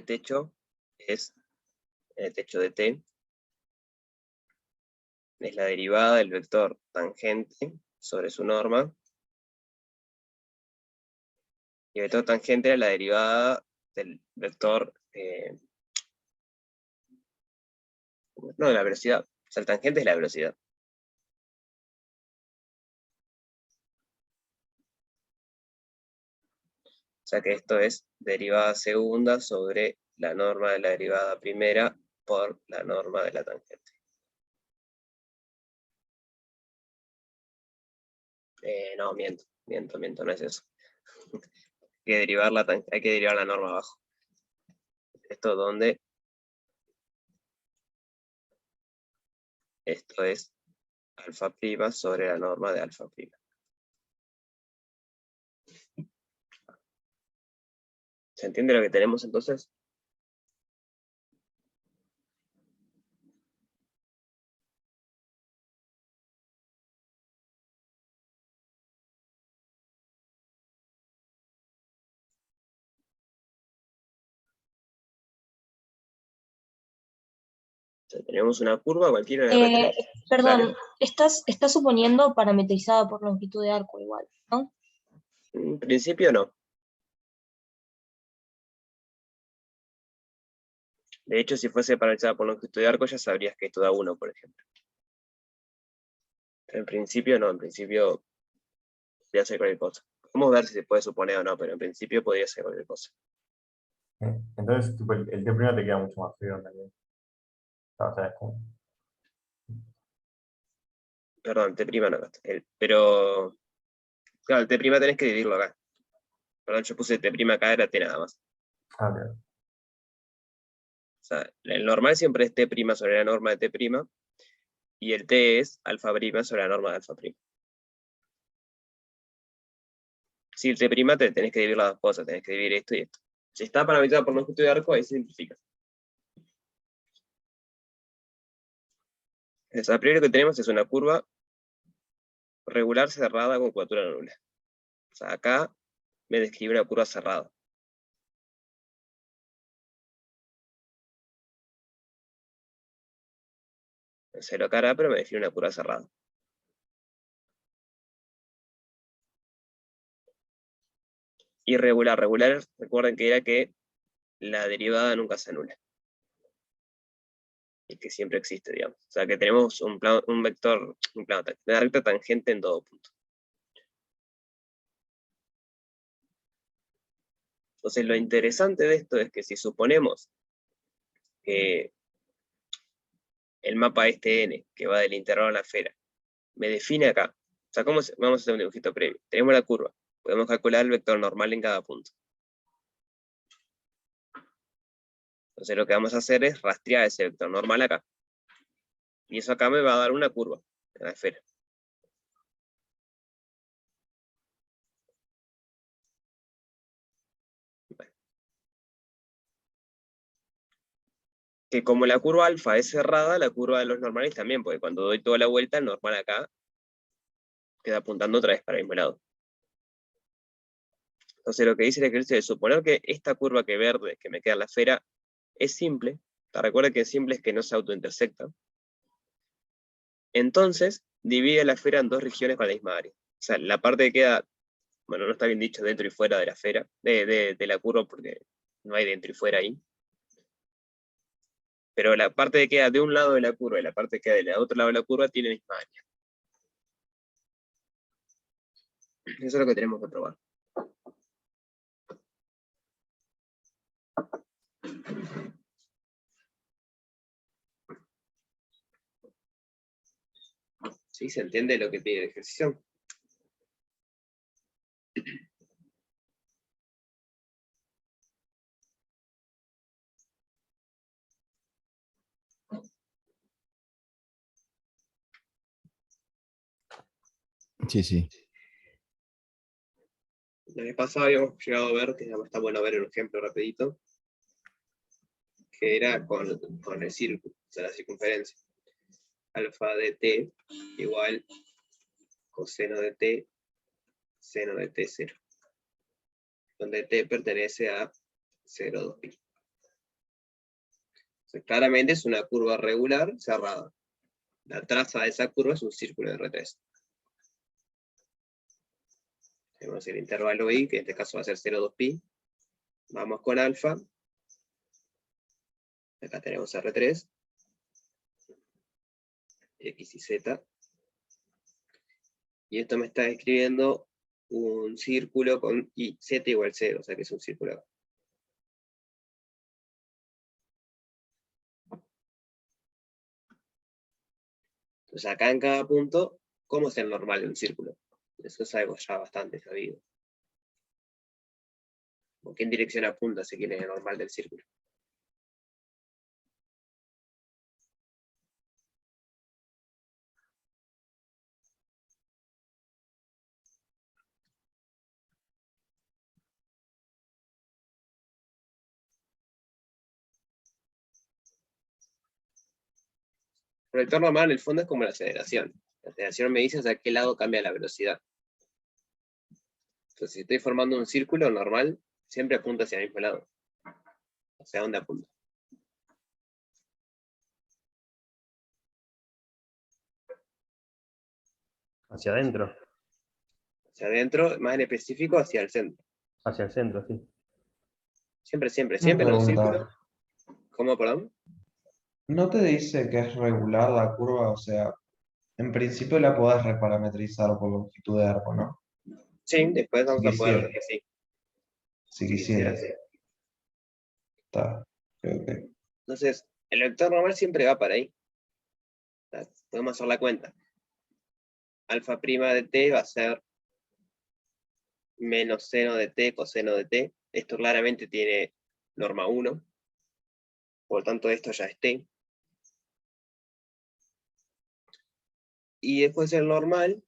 techo es n techo de t, es la derivada del vector tangente sobre su norma, y el vector tangente es la derivada del vector, no, de la velocidad, O sea, el tangente es la velocidad. O sea que esto es derivada segunda sobre la norma de la derivada primera por la norma de la tangente. No, miento, no es eso. Hay que derivar la norma abajo. Esto donde esto es alfa prima sobre la norma de alfa prima. ¿Se entiende lo que tenemos entonces? O sea, tenemos una curva cualquiera en R3. Perdón, Dale. estás suponiendo parametrizada por longitud de arco igual, ¿no? En principio no. De hecho, si fuese parametrizada por longitud de arco, ya sabrías que esto da 1, por ejemplo. Pero en principio no, en principio podría ser cualquier cosa. Vamos a ver si se puede suponer o no, pero en principio podría ser cualquier cosa. Entonces, tipo, el T' te queda mucho más feo también. O sea, es como... Perdón, T' no acá. Pero, claro, el T' tenés que dividirlo acá. Perdón, yo puse T' acá, era T nada más. Ah, ok. O sea, el normal siempre es T' sobre la norma de T', y el T es alfa prima sobre la norma de alfa prima. Si el T' te tenés que dividir las dos cosas, tenés que dividir esto y esto. Si está parametrizado por longitud de arco, ahí se simplifica. Entonces, a priori lo que tenemos es una curva regular cerrada con curvatura nula. O sea, acá me describe una curva cerrada. No sé lo que hará, pero me define una curva cerrada. Irregular, regular, recuerden que era que la derivada nunca se anula. Y que siempre existe, digamos. O sea, que tenemos un vector, una recta tangente en todo punto. Entonces, lo interesante de esto es que si suponemos que el mapa este N, que va del intervalo a la esfera, me define acá. O sea, vamos a hacer un dibujito previo. Tenemos la curva. Podemos calcular el vector normal en cada punto. Entonces lo que vamos a hacer es rastrear ese vector normal acá. Y eso acá me va a dar una curva en la esfera. Bueno. Que como la curva alfa es cerrada, la curva de los normales también, porque cuando doy toda la vuelta, el normal acá queda apuntando otra vez para el mismo lado. Entonces lo que dice el ejercicio es suponer que esta curva que verde, que me queda en la esfera, es simple. Recuerda que simple es que no se autointersecta. Entonces, divide la esfera en dos regiones con la misma área. O sea, la parte que queda, bueno, no está bien dicho dentro y fuera de la esfera, de la curva, porque no hay dentro y fuera ahí. Pero la parte que queda de un lado de la curva y la parte que queda del otro lado de la curva tiene la misma área. Eso es lo que tenemos que probar. ¿Sí? ¿Se entiende lo que pide el ejercicio? Sí, sí. La vez pasada habíamos llegado a ver, que está bueno ver el ejemplo rapidito, que era con el círculo, o sea, la circunferencia. Alfa de t igual coseno de t, seno de t0. Donde t pertenece a 0,2pi. Entonces, claramente es una curva regular cerrada. La traza de esa curva es un círculo de R3. Tenemos el intervalo I, que en este caso va a ser 0,2pi. Vamos con alfa. Acá tenemos R3. X y Z. Y esto me está describiendo un círculo con z igual 0, o sea que es un círculo. Entonces acá en cada punto, ¿cómo es el normal de un círculo? Eso es algo ya bastante sabido. ¿O qué en dirección apunta si quiere el normal del círculo? El vector normal en el fondo es como la aceleración. La aceleración me dice hacia qué lado cambia la velocidad. Entonces, si estoy formando un círculo normal, siempre apunta hacia el mismo lado. ¿Hacia dónde apunta? Hacia adentro, Hacia adentro, más en específico, hacia el centro. hacia el centro, sí. Siempre, siempre, Una siempre los pregunta. círculos. ¿Cómo, perdón? ¿No te dice que es regular la curva? O sea, en principio la podés reparametrizar por longitud de arco, ¿no? Sí, después Si vamos a poder ver quisiera, que sí. si quisieras. Está, creo que. Entonces, el vector normal siempre va para ahí. O sea, podemos hacer la cuenta. Alfa prima de t va a ser menos seno de t coseno de t. Esto claramente tiene norma 1. Por lo tanto, esto ya es t. Y después el normal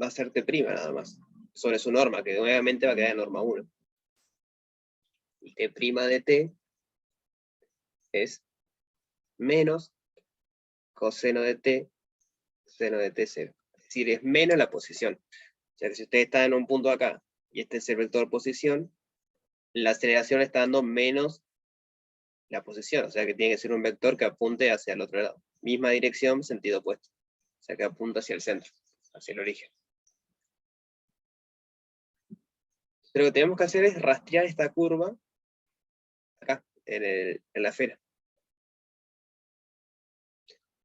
va a ser t' nada más. Sobre su norma, que obviamente va a quedar en norma 1. Y t' de t es menos coseno de t, seno de t0. Es decir, es menos la posición. O sea que si usted está en un punto acá, y este es el vector posición, la aceleración está dando menos la posición. O sea que tiene que ser un vector que apunte hacia el otro lado. Misma dirección, sentido opuesto. O sea que apunta hacia el centro, hacia el origen. Pero lo que tenemos que hacer es rastrear esta curva acá, en la esfera.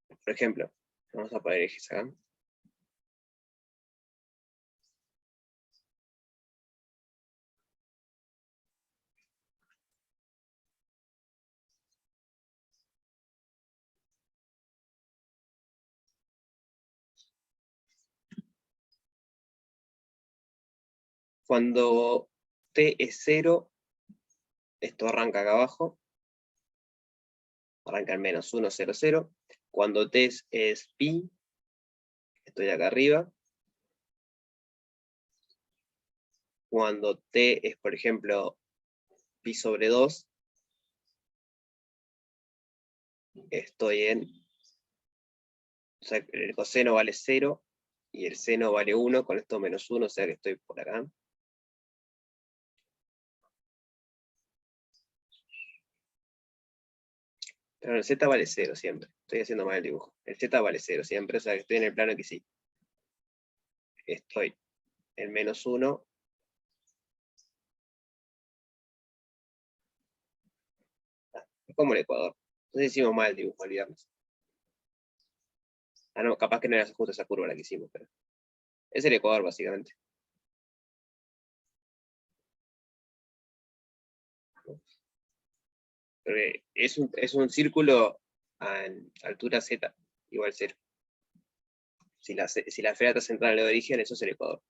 Por ejemplo, vamos a poner ejes acá. Cuando t es 0, esto arranca acá abajo. Arranca en menos 1, 0, 0. Cuando t es pi, estoy acá arriba. Cuando t es, por ejemplo, pi sobre 2, estoy en... O sea, el coseno vale 0 y el seno vale 1, con esto menos 1, o sea que estoy por acá. Pero el z vale 0 siempre. Estoy haciendo mal el dibujo. El z vale 0 siempre, o sea que estoy en el plano que sí. Estoy en menos 1. Es como el ecuador. Entonces hicimos mal el dibujo, olvidarnos. Ah, no, capaz que no era justo esa curva la que hicimos, pero... Es el ecuador, básicamente. Porque es un círculo a altura z, igual 0. Si la esfera está centrada en el de origen, eso es el ecuador.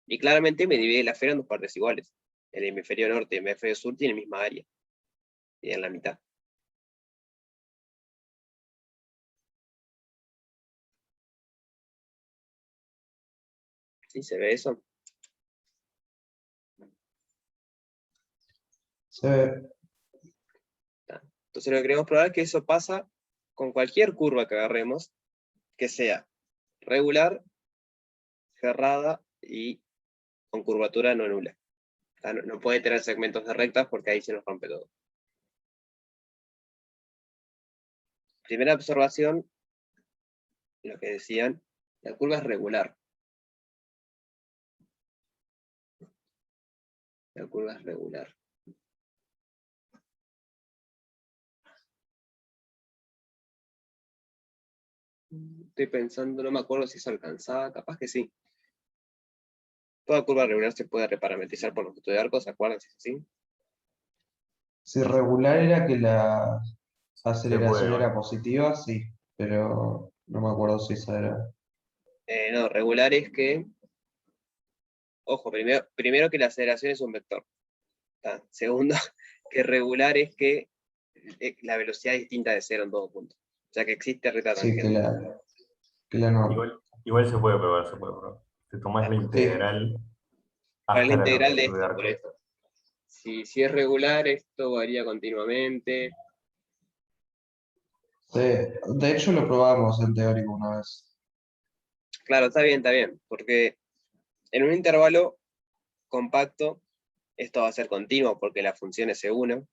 Y claramente me divide la esfera en dos partes iguales. El hemisferio norte y el hemisferio sur tienen la misma área. Y en la mitad. ¿Sí se ve eso? Se ve. Entonces lo que queremos probar es que eso pasa con cualquier curva que agarremos, que sea regular, cerrada y con curvatura no nula. O sea, no puede tener segmentos de rectas porque ahí se nos rompe todo. Primera observación, lo que decían, la curva es regular. La curva es regular. Estoy pensando, no me acuerdo si eso alcanzaba, capaz que sí. Toda curva regular se puede reparametrizar por longitud de arco, ¿se acuerdan si es así? Si regular era que la aceleración puede, era positiva, sí, pero no me acuerdo si esa era. No, regular es que, ojo, primero que la aceleración es un vector. ¿Tá? Segundo, que regular es que la velocidad es distinta de cero en todo punto. O sea que existe recta Sí, tangente. que la norma. Igual se puede probar, se puede probar. Te tomás la Sí. integral ¿Cuál es la hasta la integral de longitud de esto? Por arco. esto. Si es regular, esto varía continuamente. Sí, de hecho lo probamos en teórico una vez. Claro, está bien, porque en un intervalo compacto, esto va a ser continuo porque la función es E1,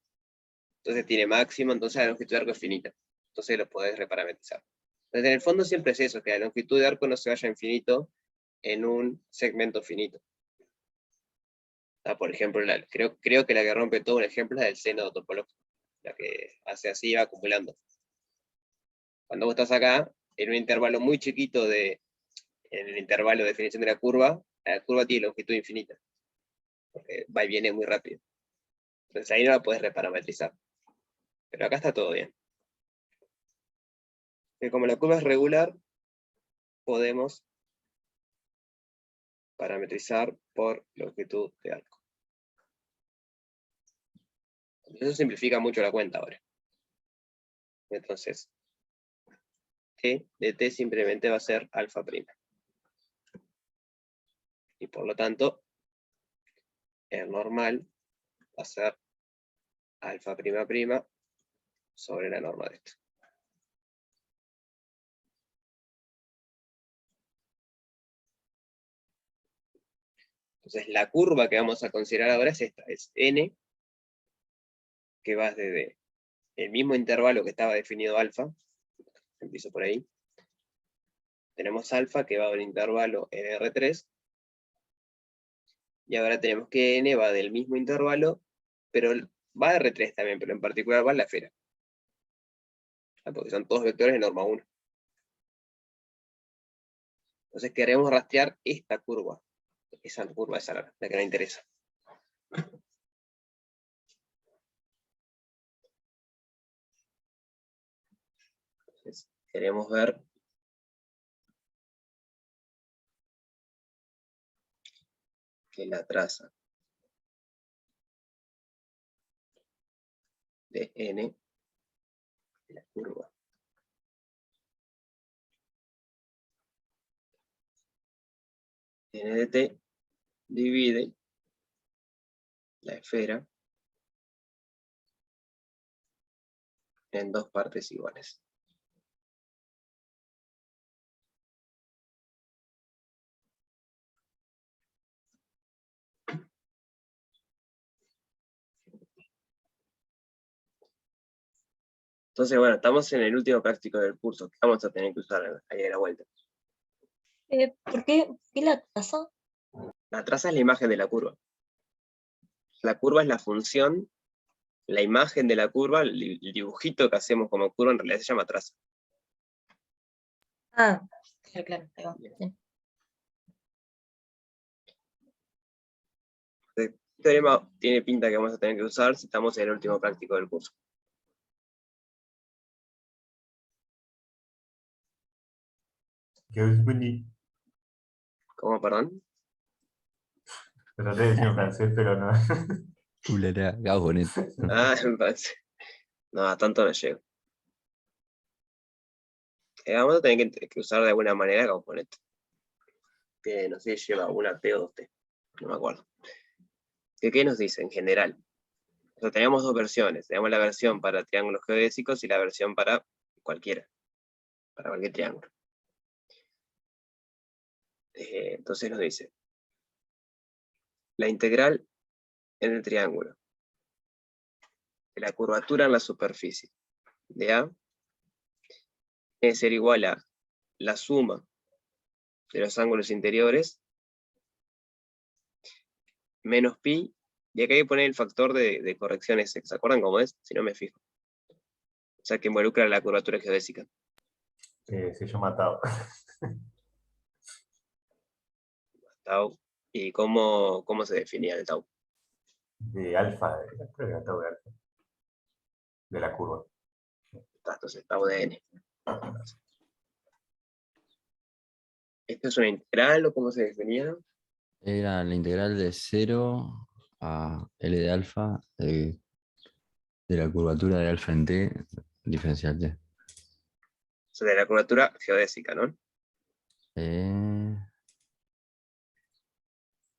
entonces tiene máximo, entonces la longitud de arco es finita. Entonces lo podés reparametrizar. Entonces en el fondo siempre es eso, que la longitud de arco no se vaya a infinito en un segmento finito. Por ejemplo, creo que la que rompe todo un ejemplo es la del seno topológico, la que hace así y va acumulando. Cuando vos estás acá, en un intervalo muy chiquito en el intervalo de definición de la curva tiene longitud infinita, porque va y viene muy rápido. Entonces ahí no la puedes reparametrizar. Pero acá está todo bien. Que como la curva es regular, podemos parametrizar por longitud de arco. Eso simplifica mucho la cuenta ahora. Entonces, T de T simplemente va a ser alfa prima. Y por lo tanto, el normal va a ser alfa prima prima sobre la norma de esto. Entonces la curva que vamos a considerar ahora es esta, es n, que va desde el mismo intervalo que estaba definido alfa, empiezo por ahí. Tenemos alfa que va a un intervalo en R3, y ahora tenemos que n va del mismo intervalo, pero va a R3 también, pero en particular va a la esfera. Porque son todos vectores de norma 1. Entonces queremos rastrear esta curva. Esa curva es la que nos interesa. Entonces, queremos ver que la traza de n, la curva, n de t divide la esfera en dos partes iguales. Entonces, bueno, estamos en el último práctico del curso, que vamos a tener que usar ahí a la vuelta. ¿Por qué la traza? La traza es la imagen de la curva. La curva es la función, la imagen de la curva, el dibujito que hacemos como curva en realidad se llama traza. Ah, claro. Ahí va. Sí. Este teorema tiene pinta que vamos a tener que usar si estamos en el último práctico del curso. ¿Cómo, perdón? Traté de decir en francés, pero no. Ulala, Gabonet. Ah, me parece. No, a tanto no llego. Vamos a tener que usar de alguna manera componente. Que no sé, lleva una P o 2T. No me acuerdo. ¿Qué nos dice en general? O sea, tenemos dos versiones. Tenemos la versión para triángulos geodésicos y la versión para cualquiera. Para cualquier triángulo. Entonces nos dice. La integral en el triángulo. De la curvatura en la superficie. De A. Debe ser igual a la suma de los ángulos interiores menos pi, y acá hay que poner el factor de corrección ese, ¿se acuerdan cómo es? Si no me fijo. O sea, que involucra la curvatura geodésica. Se llama tau. Tau. ¿Y cómo se definía el tau? De alfa, creo que era tau de alfa. De la curva. Entonces, tau de n. ¿Esto es una integral o cómo se definía? Era la integral de 0 a L de alfa de la curvatura de alfa en t diferencial t. O sea, de la curvatura geodésica, ¿no? Eh,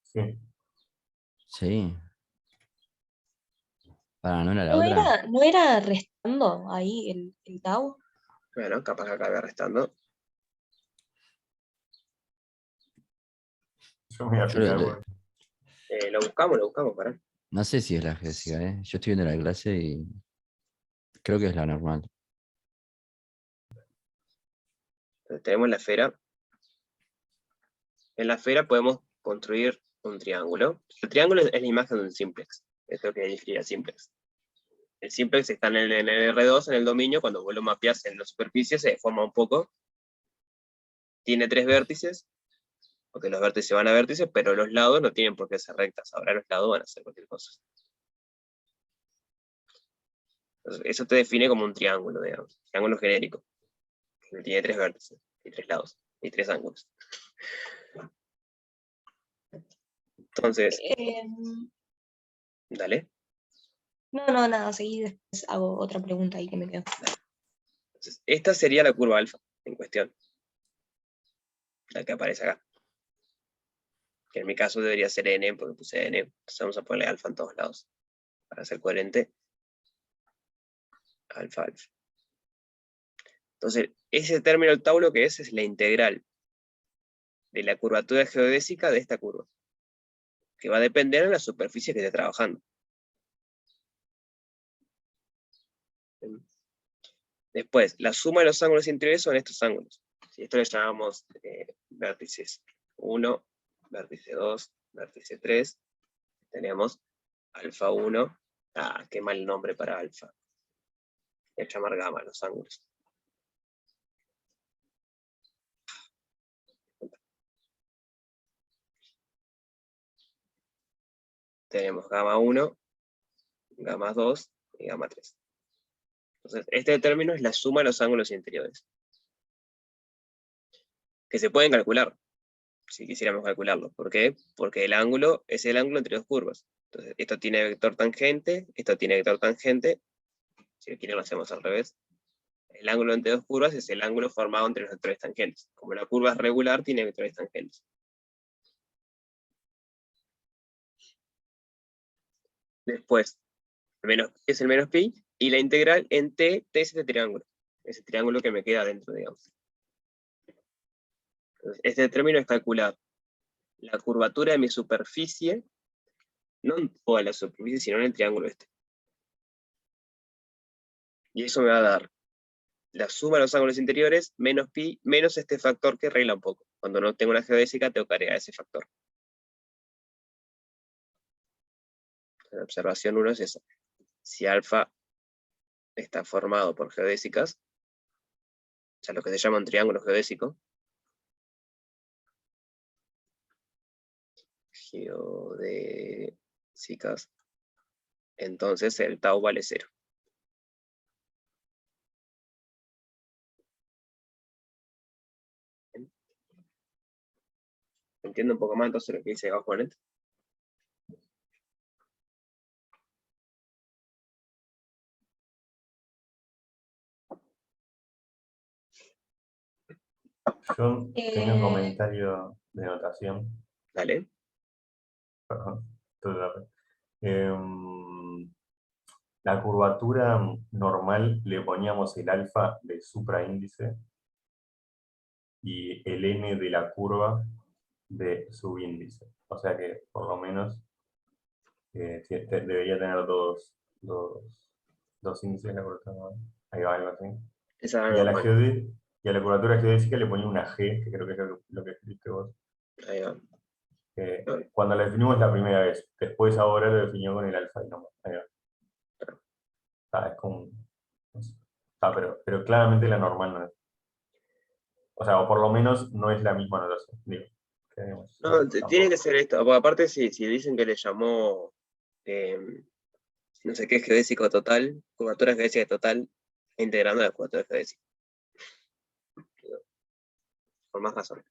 Sí. sí. Para, ¿no era la otra? ¿No era restando ahí el tau? Bueno, capaz que acabe restando. Yo me voy a Yo fijar. lo- Bueno. Lo buscamos, para. no sé si es la geodésica, ¿eh? Yo estoy viendo la clase y creo que es la normal. Entonces, tenemos la esfera. En la esfera podemos construir un triángulo. El triángulo es la imagen de un simplex. Es lo que describe simplex. El simplex está en el R2, en el dominio, cuando vos lo mapeás en la superficie se deforma un poco. Tiene 3 vértices, porque los vértices van a vértices, pero los lados no tienen por qué ser rectas. Ahora los lados van a ser cualquier cosa. Entonces, eso te define como un triángulo, digamos. Triángulo genérico. Que tiene 3 vértices, y 3 lados, y 3 ángulos. Entonces, dale. No, nada, seguí, después hago otra pregunta ahí que me quedó. Entonces, esta sería la curva alfa en cuestión. La que aparece acá. Que en mi caso debería ser n, porque puse n. Entonces vamos a ponerle alfa en todos lados. Para ser coherente. Alfa, alfa. Entonces, ese término del tau lo que es la integral de la curvatura geodésica de esta curva. Que va a depender de la superficie que esté trabajando. Después, la suma de los ángulos interiores son estos ángulos. Si esto le llamamos vértices 1, vértice 2, vértice 3, tenemos alfa 1. Ah, qué mal nombre para alfa. Voy a llamar gamma los ángulos. Tenemos gamma 1, gamma 2 y gamma 3. Entonces, este término es la suma de los ángulos interiores. Que se pueden calcular, si quisiéramos calcularlo. ¿Por qué? Porque el ángulo es el ángulo entre dos curvas. Entonces, esto tiene vector tangente, esto tiene vector tangente. Si quieren lo hacemos al revés. El ángulo entre dos curvas es el ángulo formado entre los vectores tangentes. Como la curva es regular, tiene vectores tangentes. Después, es el menos pi, y la integral en t es este triángulo. Ese triángulo que me queda dentro, digamos. Entonces, este término es calcular la curvatura de mi superficie, no en toda la superficie, sino en el triángulo este. Y eso me va a dar la suma de los ángulos interiores menos pi, menos este factor que arregla un poco. Cuando no tengo una geodésica, tengo que agregar ese factor. La observación 1 es esa. Si alfa está formado por geodésicas, o sea, lo que se llama un triángulo geodésico, entonces el tau vale 0. Entiendo un poco más entonces lo que dice abajo en esto. Yo tenía un comentario de notación. Dale. Perdón, la curvatura normal le poníamos el alfa de supraíndice y el n de la curva de subíndice. O sea que por lo menos debería tener dos índices la curvatura. Ahí va algo así. Esa Y a la, normal. y a la curvatura geodésica le ponía una G, que creo que es lo que escribiste vos. Ahí va. Cuando la definimos la primera vez, después ahora lo definió con el alfa y no más. Ahí va. Es como, no sé. Pero claramente la normal no es. O sea, o por lo menos no es la misma notación. Digo, que, digamos, No, tampoco. tiene que ser esto. Porque aparte, si dicen que le llamó, no sé qué, geodésico total, curvatura geodésica total, integrando la curvatura geodésica. Por más razón.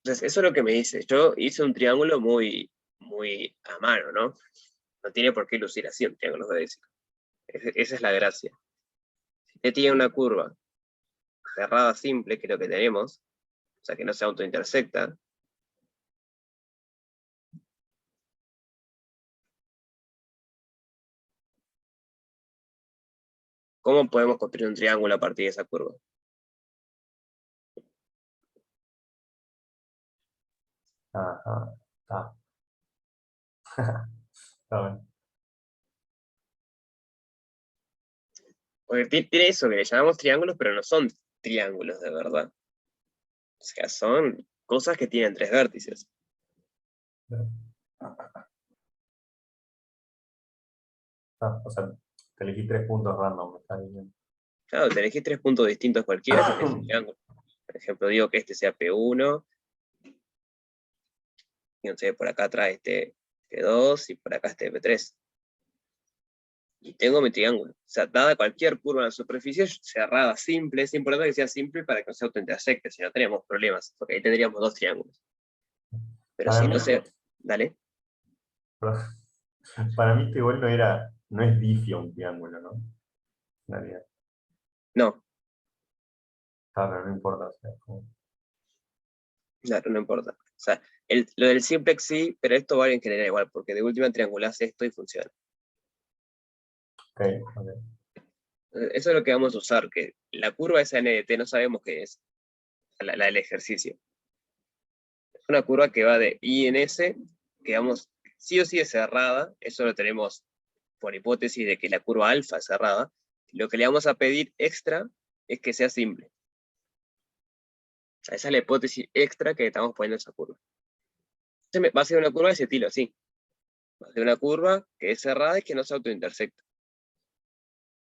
Entonces, eso es lo que me dice. Yo hice un triángulo muy a mano, ¿no? No tiene por qué lucir así un triángulo geodésico. Esa es la gracia. Si usted tiene una curva cerrada simple, que es lo que tenemos, o sea, que no se autointersecta, ¿cómo podemos construir un triángulo a partir de esa curva? Ajá, está. Está bien. Porque tiene eso que le llamamos triángulos, pero no son triángulos de verdad. O sea, son cosas que tienen 3 vértices. O sea, te elegí 3 puntos random, me está diciendo. Claro, te elegís 3 puntos distintos cualquiera, tenés un triángulo. Por ejemplo, digo que este sea P1, y no sé, por acá atrás este P2, y por acá este P3. Y tengo mi triángulo. O sea, dada cualquier curva en la superficie cerrada, simple, es importante que sea simple para que no se autointersecte, si no tenemos problemas, porque ahí tendríamos 2 triángulos. Pero Para si mí, no se... Dale. para mí este igual no es difio un triángulo, ¿no? En realidad. No, Claro, no importa. O sea, claro, no importa. O sea, lo del simplex sí, pero esto vale en general igual, porque de última triangulás esto y funciona. ok. Eso es lo que vamos a usar, que la curva esa NDT no sabemos qué es, la del ejercicio. Es una curva que va de I en S, que vamos, sí o sí es cerrada, eso lo tenemos por hipótesis de que la curva alfa es cerrada. Lo que le vamos a pedir extra es que sea simple. O sea, esa es la hipótesis extra que estamos poniendo en esa curva. Entonces va a ser una curva de ese estilo, sí. Va a ser una curva que es cerrada y que no se autointersecta.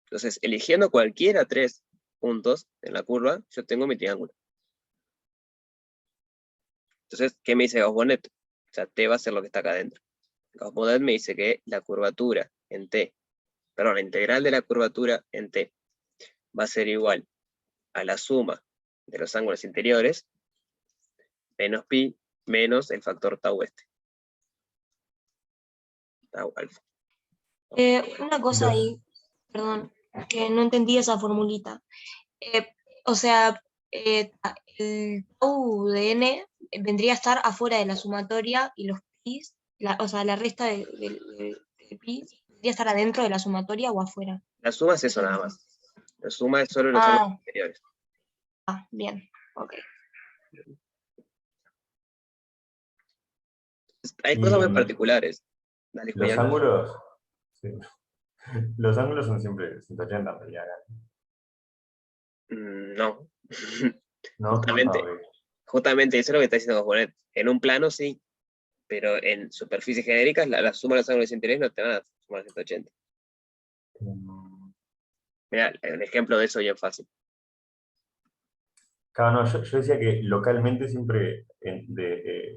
Entonces, eligiendo cualquiera 3 puntos en la curva, yo tengo mi triángulo. Entonces, ¿qué me dice Gauss-Bonnet? O sea, T va a ser lo que está acá adentro. Gauss-Bonnet me dice que la curvatura en T, perdón, la integral de la curvatura en T va a ser igual a la suma de los ángulos interiores menos pi menos el factor tau este. Tau alfa. Una cosa ahí, perdón, que no entendí esa formulita. O sea, el tau de n vendría a estar afuera de la sumatoria y los pi, o sea, la resta del pi, ¿vendría a estar adentro de la sumatoria o afuera? La suma es eso nada más. La suma es solo los ángulos interiores. Bien, ok. Hay Y cosas muy particulares. Dale, los Julián. ángulos, sí. Los ángulos son siempre 180 en realidad. No. ¿No? Justamente, Ah, ok. justamente eso es lo que está diciendo Gauss-Bonnet. En un plano sí, pero en superficies genéricas la suma de los ángulos interiores no te van a sumar 180. Mira, un ejemplo de eso bien fácil. Claro, no, yo decía que localmente siempre,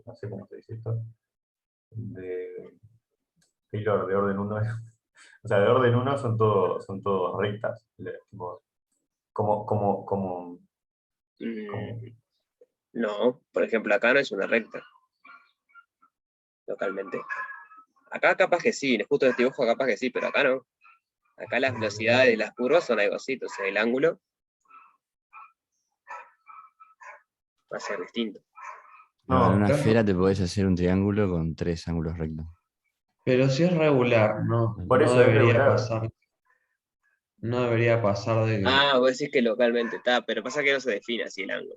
no sé cómo se dice esto, de Taylor, de orden 1, o sea, de orden 1 son todos rectas, tipo, como, Mm, no, por ejemplo, acá no es una recta, localmente. Acá capaz que sí, justo en este dibujo capaz que sí, pero acá no. Acá las velocidades de las curvas son algo así, entonces el ángulo va a ser distinto. Pero en No, una Claro, esfera te podés hacer un triángulo con 3 ángulos rectos. pero si es regular, no, por no eso es debería regular. pasar. No debería pasar de que. Ah, vos decís que localmente está, pero pasa que no se define así el ángulo.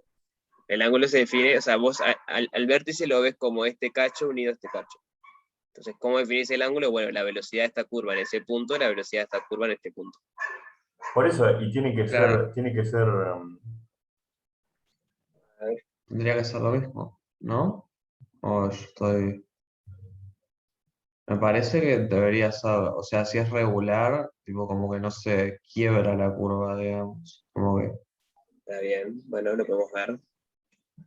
El ángulo se define, o sea, vos al vértice lo ves como este cacho unido a este cacho. Entonces, ¿cómo definís el ángulo? Bueno, la velocidad de esta curva en ese punto, la velocidad de esta curva en este punto. Por eso, y Claro, tiene que ser, A ver. tendría que ser lo mismo, ¿no? O yo estoy. Me parece que debería ser, o sea, si es regular, tipo como que no se quiebra la curva, digamos. Como que, Está bien, bueno, lo podemos ver.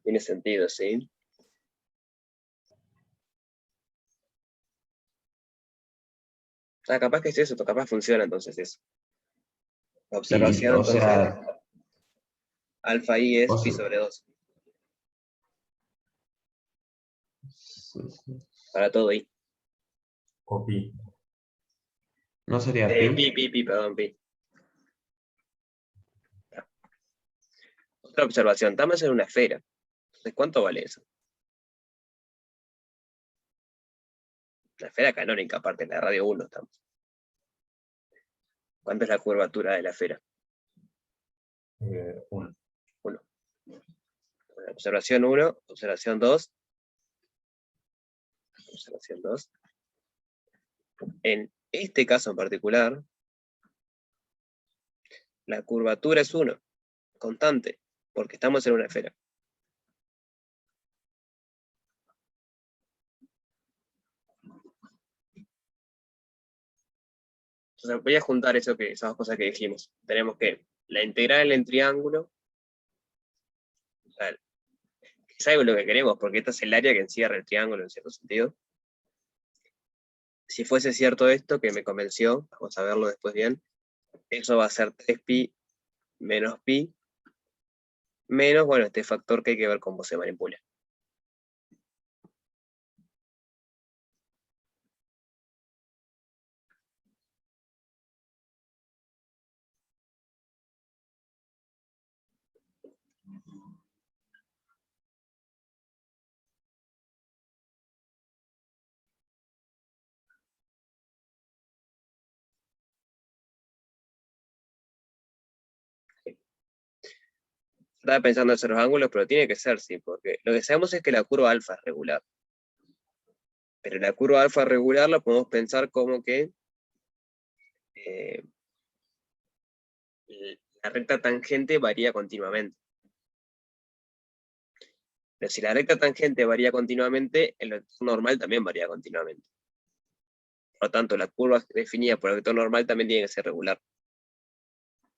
Tiene sentido, ¿sí? Ah, capaz que es eso, capaz funciona entonces eso. La observación, o entonces, sea, alfa i es o pi sea, sobre 2. sí, sí. Para todo i. O pi. ¿No sería pi? Pi, perdón, pi. Otra observación, estamos en una esfera. Entonces, ¿cuánto vale eso? La esfera canónica, aparte, en la radio 1 estamos. ¿Cuánto es la curvatura de la esfera? 1. 1. Observación 1, observación 2. Observación 2. En este caso en particular, la curvatura es 1, constante, porque estamos en una esfera. Entonces voy a juntar esas dos cosas que dijimos. Tenemos que la integral en triángulo, o sea, es algo lo que queremos, porque esta es el área que encierra el triángulo en cierto sentido. Si fuese cierto esto, que me convenció, vamos a verlo después bien, eso va a ser 3pi menos pi, menos, bueno, este factor que hay que ver cómo se manipula. Estaba pensando en hacer los ángulos, pero tiene que ser, sí, porque lo que sabemos es que la curva alfa es regular. Pero la curva alfa regular la podemos pensar como que la recta tangente varía continuamente. Pero si la recta tangente varía continuamente, el vector normal también varía continuamente. Por lo tanto, la curva definida por el vector normal también tiene que ser regular.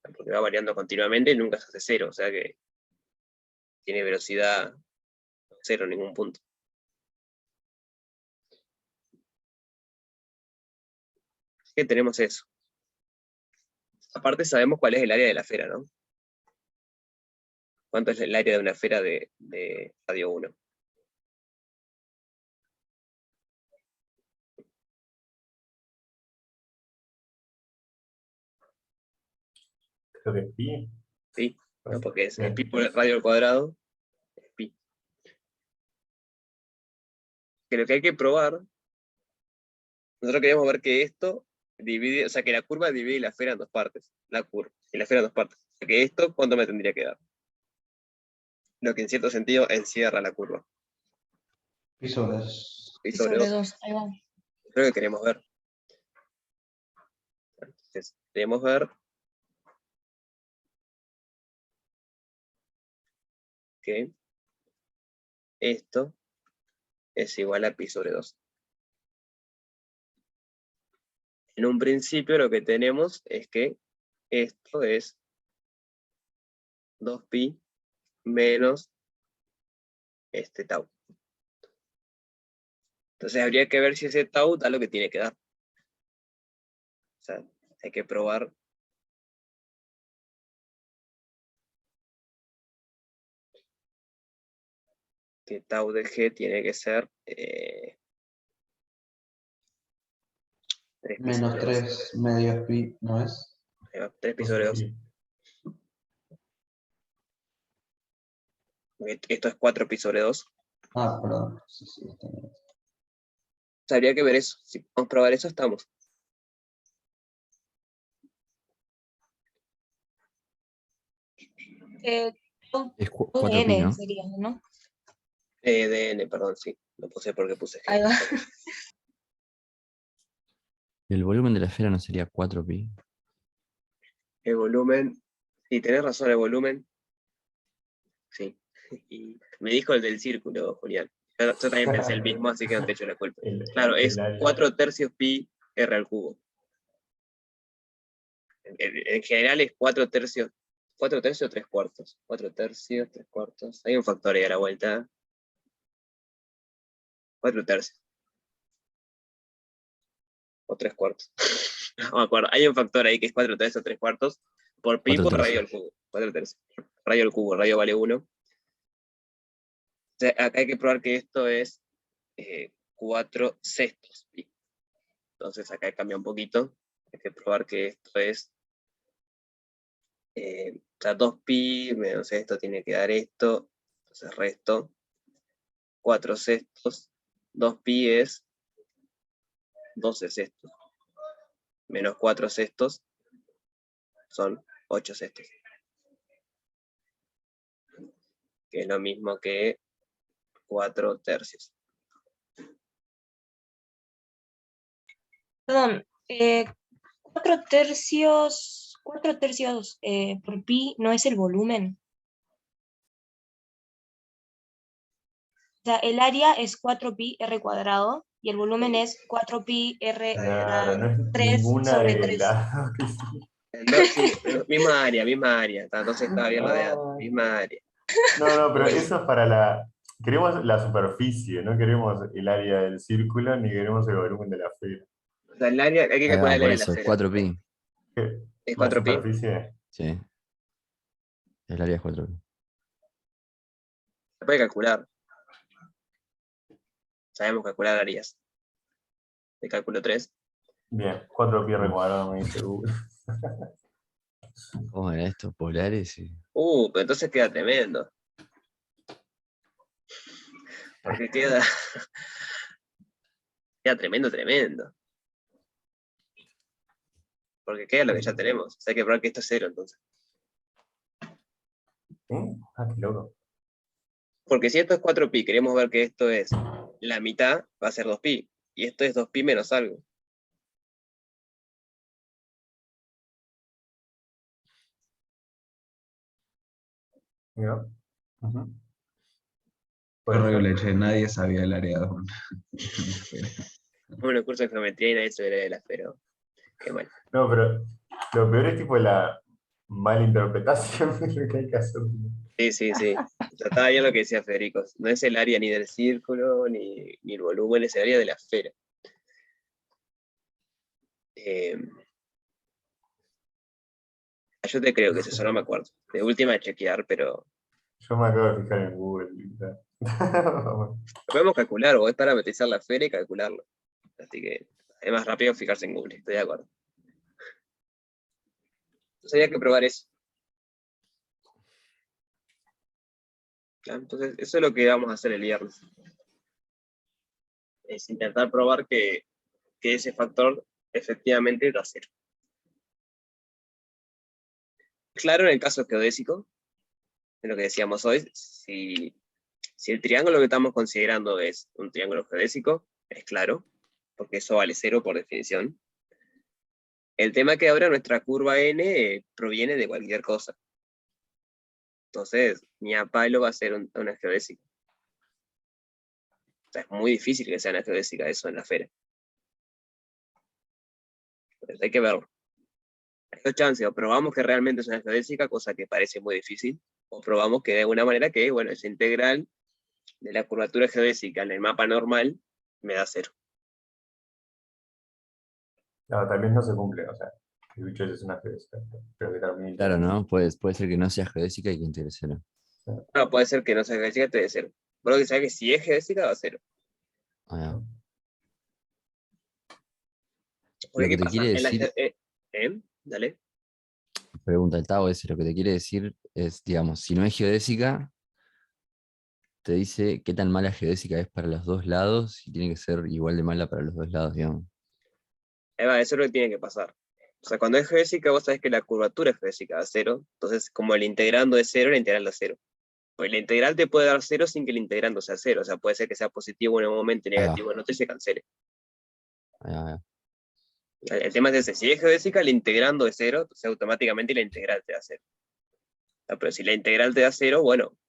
Porque va variando continuamente y nunca se hace cero, o sea que tiene velocidad cero en ningún punto. Así que tenemos eso. Aparte sabemos cuál es el área de la esfera, ¿no? ¿Cuánto es el área de una esfera de radio 1? Creo que es pi. ¿Sí? ¿No? Porque es Bien. pi por el radio al cuadrado, es pi. Que lo que hay que probar, nosotros queríamos ver que esto divide, o sea, que la curva divide la esfera en dos partes. La curva, y la esfera en dos partes. O sea, que esto, ¿cuánto me tendría que dar? Lo que en cierto sentido encierra la curva. Pi sobre dos. Pi Y sobre sobre 2. 2, ahí va. Es lo que queremos ver. Entonces, queremos ver que esto es igual a pi sobre 2. En un principio lo que tenemos es que esto es 2pi menos este tau. Entonces habría que ver si ese tau da lo que tiene que dar. O sea, hay que probar que tau de g tiene que ser 3pi Menos sobre 2. 3 medios pi, ¿no es? 3pi sobre 2. Pi. Esto es 4pi sobre 2. Ah, perdón. Sí, sí, está bien. O sea, habría que ver eso. Si podemos probar eso, estamos. Tau Es de 4 pi, n ¿no? sería, ¿no? De n, perdón, sí. Lo puse porque puse g. Ahí va. El volumen de la esfera no sería 4 pi. El volumen. Sí, tenés razón, el volumen. Sí. Y me dijo el del círculo, Julián. Yo también pensé el mismo, así que no te echo la culpa. Claro, El es área. 4/3 pi r al cubo. En general es 4/3. 4/3 o 3/4. 4/3, 3/4. Hay un factor ahí a la vuelta. 4/3. O 3/4. No me acuerdo. Hay un factor ahí que es 4/3 o 3/4 por pi por 4/3. radio al cubo. 4/3. Radio al cubo, radio vale 1. O sea, acá hay que probar que esto es 4/6 pi. Entonces acá cambia un poquito. Hay que probar que esto es o sea, 2pi menos esto tiene que dar esto. Entonces resto 4/6. 2pi es 12/6. Menos 4/6 son 8/6. Que es lo mismo que 4/3. Perdón, 4/3, 4/3 por pi no es el volumen. O sea, el área es 4pi r cuadrado y el volumen es 4pi r Claro, no es 3 ninguna sobre de 3. las que sí. Sí, pero misma área, misma área. Entonces estaba bien rodeado, misma área. No, pero eso es para la... Queremos la superficie, no queremos el área del círculo, ni queremos el volumen de la esfera. O sea, el área, hay que Ahí va, calcular el por área de la eso, esfera. 4pi. ¿Qué? ¿Es La 4pi? superficie. Sí. El área es 4pi. Se puede calcular. Sabemos calcular áreas. De cálculo 3. Bien, 4 pi r cuadrado, me dice Google. ¿Cómo era esto? Polares y... Pero entonces queda tremendo. Porque queda tremendo. Porque queda lo que ya tenemos. O sea, hay que probar que esto es 0 entonces. Ah, qué loco. Porque si esto es 4pi, queremos ver que esto es la mitad, va a ser 2pi. Y esto es 2pi menos algo. Mira. Ujú. Qué Puede ser. horrible, che, nadie sabía el área de una esfera. Bueno, curso de geometría y nadie se ve de la esfera. Qué mal. No, pero lo peor es tipo la mala interpretación de lo que hay que hacer. Sí. O sea, estaba bien lo que decía Federico. No es el área ni del círculo, ni el volumen, es el área de la esfera. Yo te creo que es eso, no me acuerdo. De última chequear, pero Yo me acabo de fijar en Google. lo podemos calcular o es parametrizar la esfera y calcularlo. Así que es más rápido fijarse en Google, estoy de acuerdo. Entonces había que probar eso. Entonces, eso es lo que vamos a hacer el viernes. Es intentar probar que ese factor efectivamente da 0. Claro, en el caso geodésico, de lo que decíamos hoy, si el triángulo que estamos considerando es un triángulo geodésico, es claro, porque eso vale 0 por definición. El tema es que ahora nuestra curva n proviene de cualquier cosa. Entonces, ni a palo va a ser una geodésica. O sea, es muy difícil que sea una geodésica eso en la esfera. Entonces, hay que verlo. Hay dos chances, o probamos que realmente es una geodésica, cosa que parece muy difícil, o probamos que de alguna manera que, bueno, esa integral de la curvatura geodésica en el mapa normal me da 0. No, tal vez no se cumple, o sea, el bicho ese es una geodésica, pero que también Claro, ¿no? Puede ser que no sea geodésica y que integre 0. No, puede ser que no sea geodésica, te dé 0. Pero que sabe que si es geodésica, va a 0. Ah, Porque, lo que ¿qué te pasa? quiere En la decir, Dale. pregunta el Tao, lo que te quiere decir es, digamos, si no es geodésica, te dice qué tan mala geodésica es para los dos lados y tiene que ser igual de mala para los dos lados, digamos. Eso es lo que tiene que pasar. O sea, cuando es geodésica, vos sabés que la curvatura es geodésica da 0. Entonces, como el integrando es 0, la integral da 0. Pues la integral te puede dar 0 sin que el integrando sea 0. O sea, puede ser que sea positivo en un momento y Ahí va. negativo en otro y se cancele. Ahí va, ahí va. El tema es ese. Si es geodésica, el integrando es 0, entonces automáticamente la integral te da 0. Pero si la integral te da 0,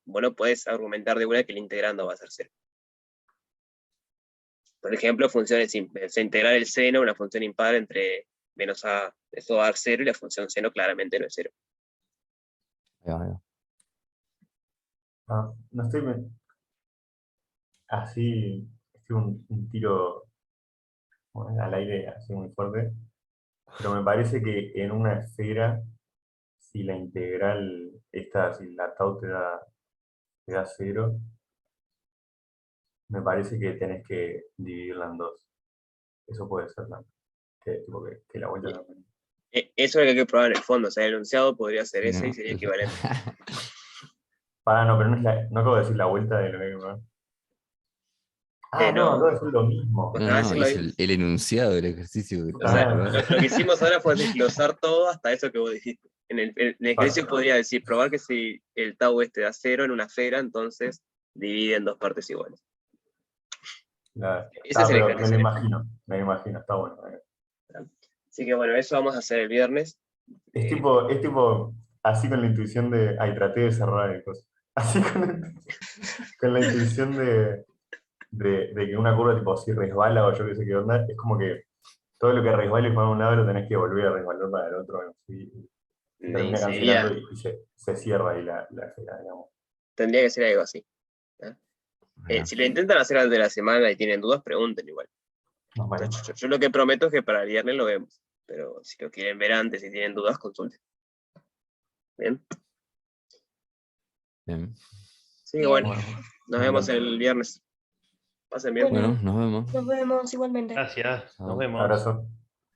bueno, puedes argumentar de una que el integrando va a ser 0. Por ejemplo, funciones, se integrar el seno, una función impar entre menos a, eso va a dar 0, y la función seno claramente no es 0. Ahí va, ahí va. No estoy así, estoy un tiro al aire así muy fuerte, pero me parece que en una esfera, si la integral, si la tau te da 0, me parece que tenés que dividirla en 2. Eso puede ser, ¿no? Tipo que la vuelta no. Eso es lo que hay que probar en el fondo, o sea, el enunciado podría ser Sí, ese ¿no? y sería equivalente. No, pero no acabo de decir la vuelta de lo que hay que probar. No, No. acabo de decir lo mismo. No, Acaba de no, decir lo hice mismo. el enunciado del ejercicio que Puta O sea, acabo de madre. probar. lo que hicimos ahora fue desglosar todo hasta eso que vos dijiste. En el ejercicio podría decir, probar que si el tau da 0 en una esfera, entonces divide en 2 partes iguales. Ese es el Pero ejercicio. me lo imagino, está bueno. Así que bueno, eso vamos a hacer el viernes. Es tipo, así con la intuición de, traté de cerrar el coso. Así con la intuición de que una curva tipo si resbala o yo qué sé qué onda, es como que todo lo que resbale para un lado lo tenés que volver a resbalar para el otro, ¿no? Y termina sería, cancelando y se cierra ahí la esfera, digamos. tendría que ser algo así. Ahí Si lo intentan hacer antes de la semana y tienen dudas, pregunten igual. Nos vemos. Entonces, yo lo que prometo es que para el viernes lo vemos. Pero si lo quieren ver antes y tienen dudas, consulten. ¿Bien? Bien. Sí, Bien. bueno, Bueno, nos me vemos encanta. el viernes. Pasen bien. Bueno. Bueno, nos vemos. Nos vemos igualmente. Gracias, nos Chao. vemos. Abrazo.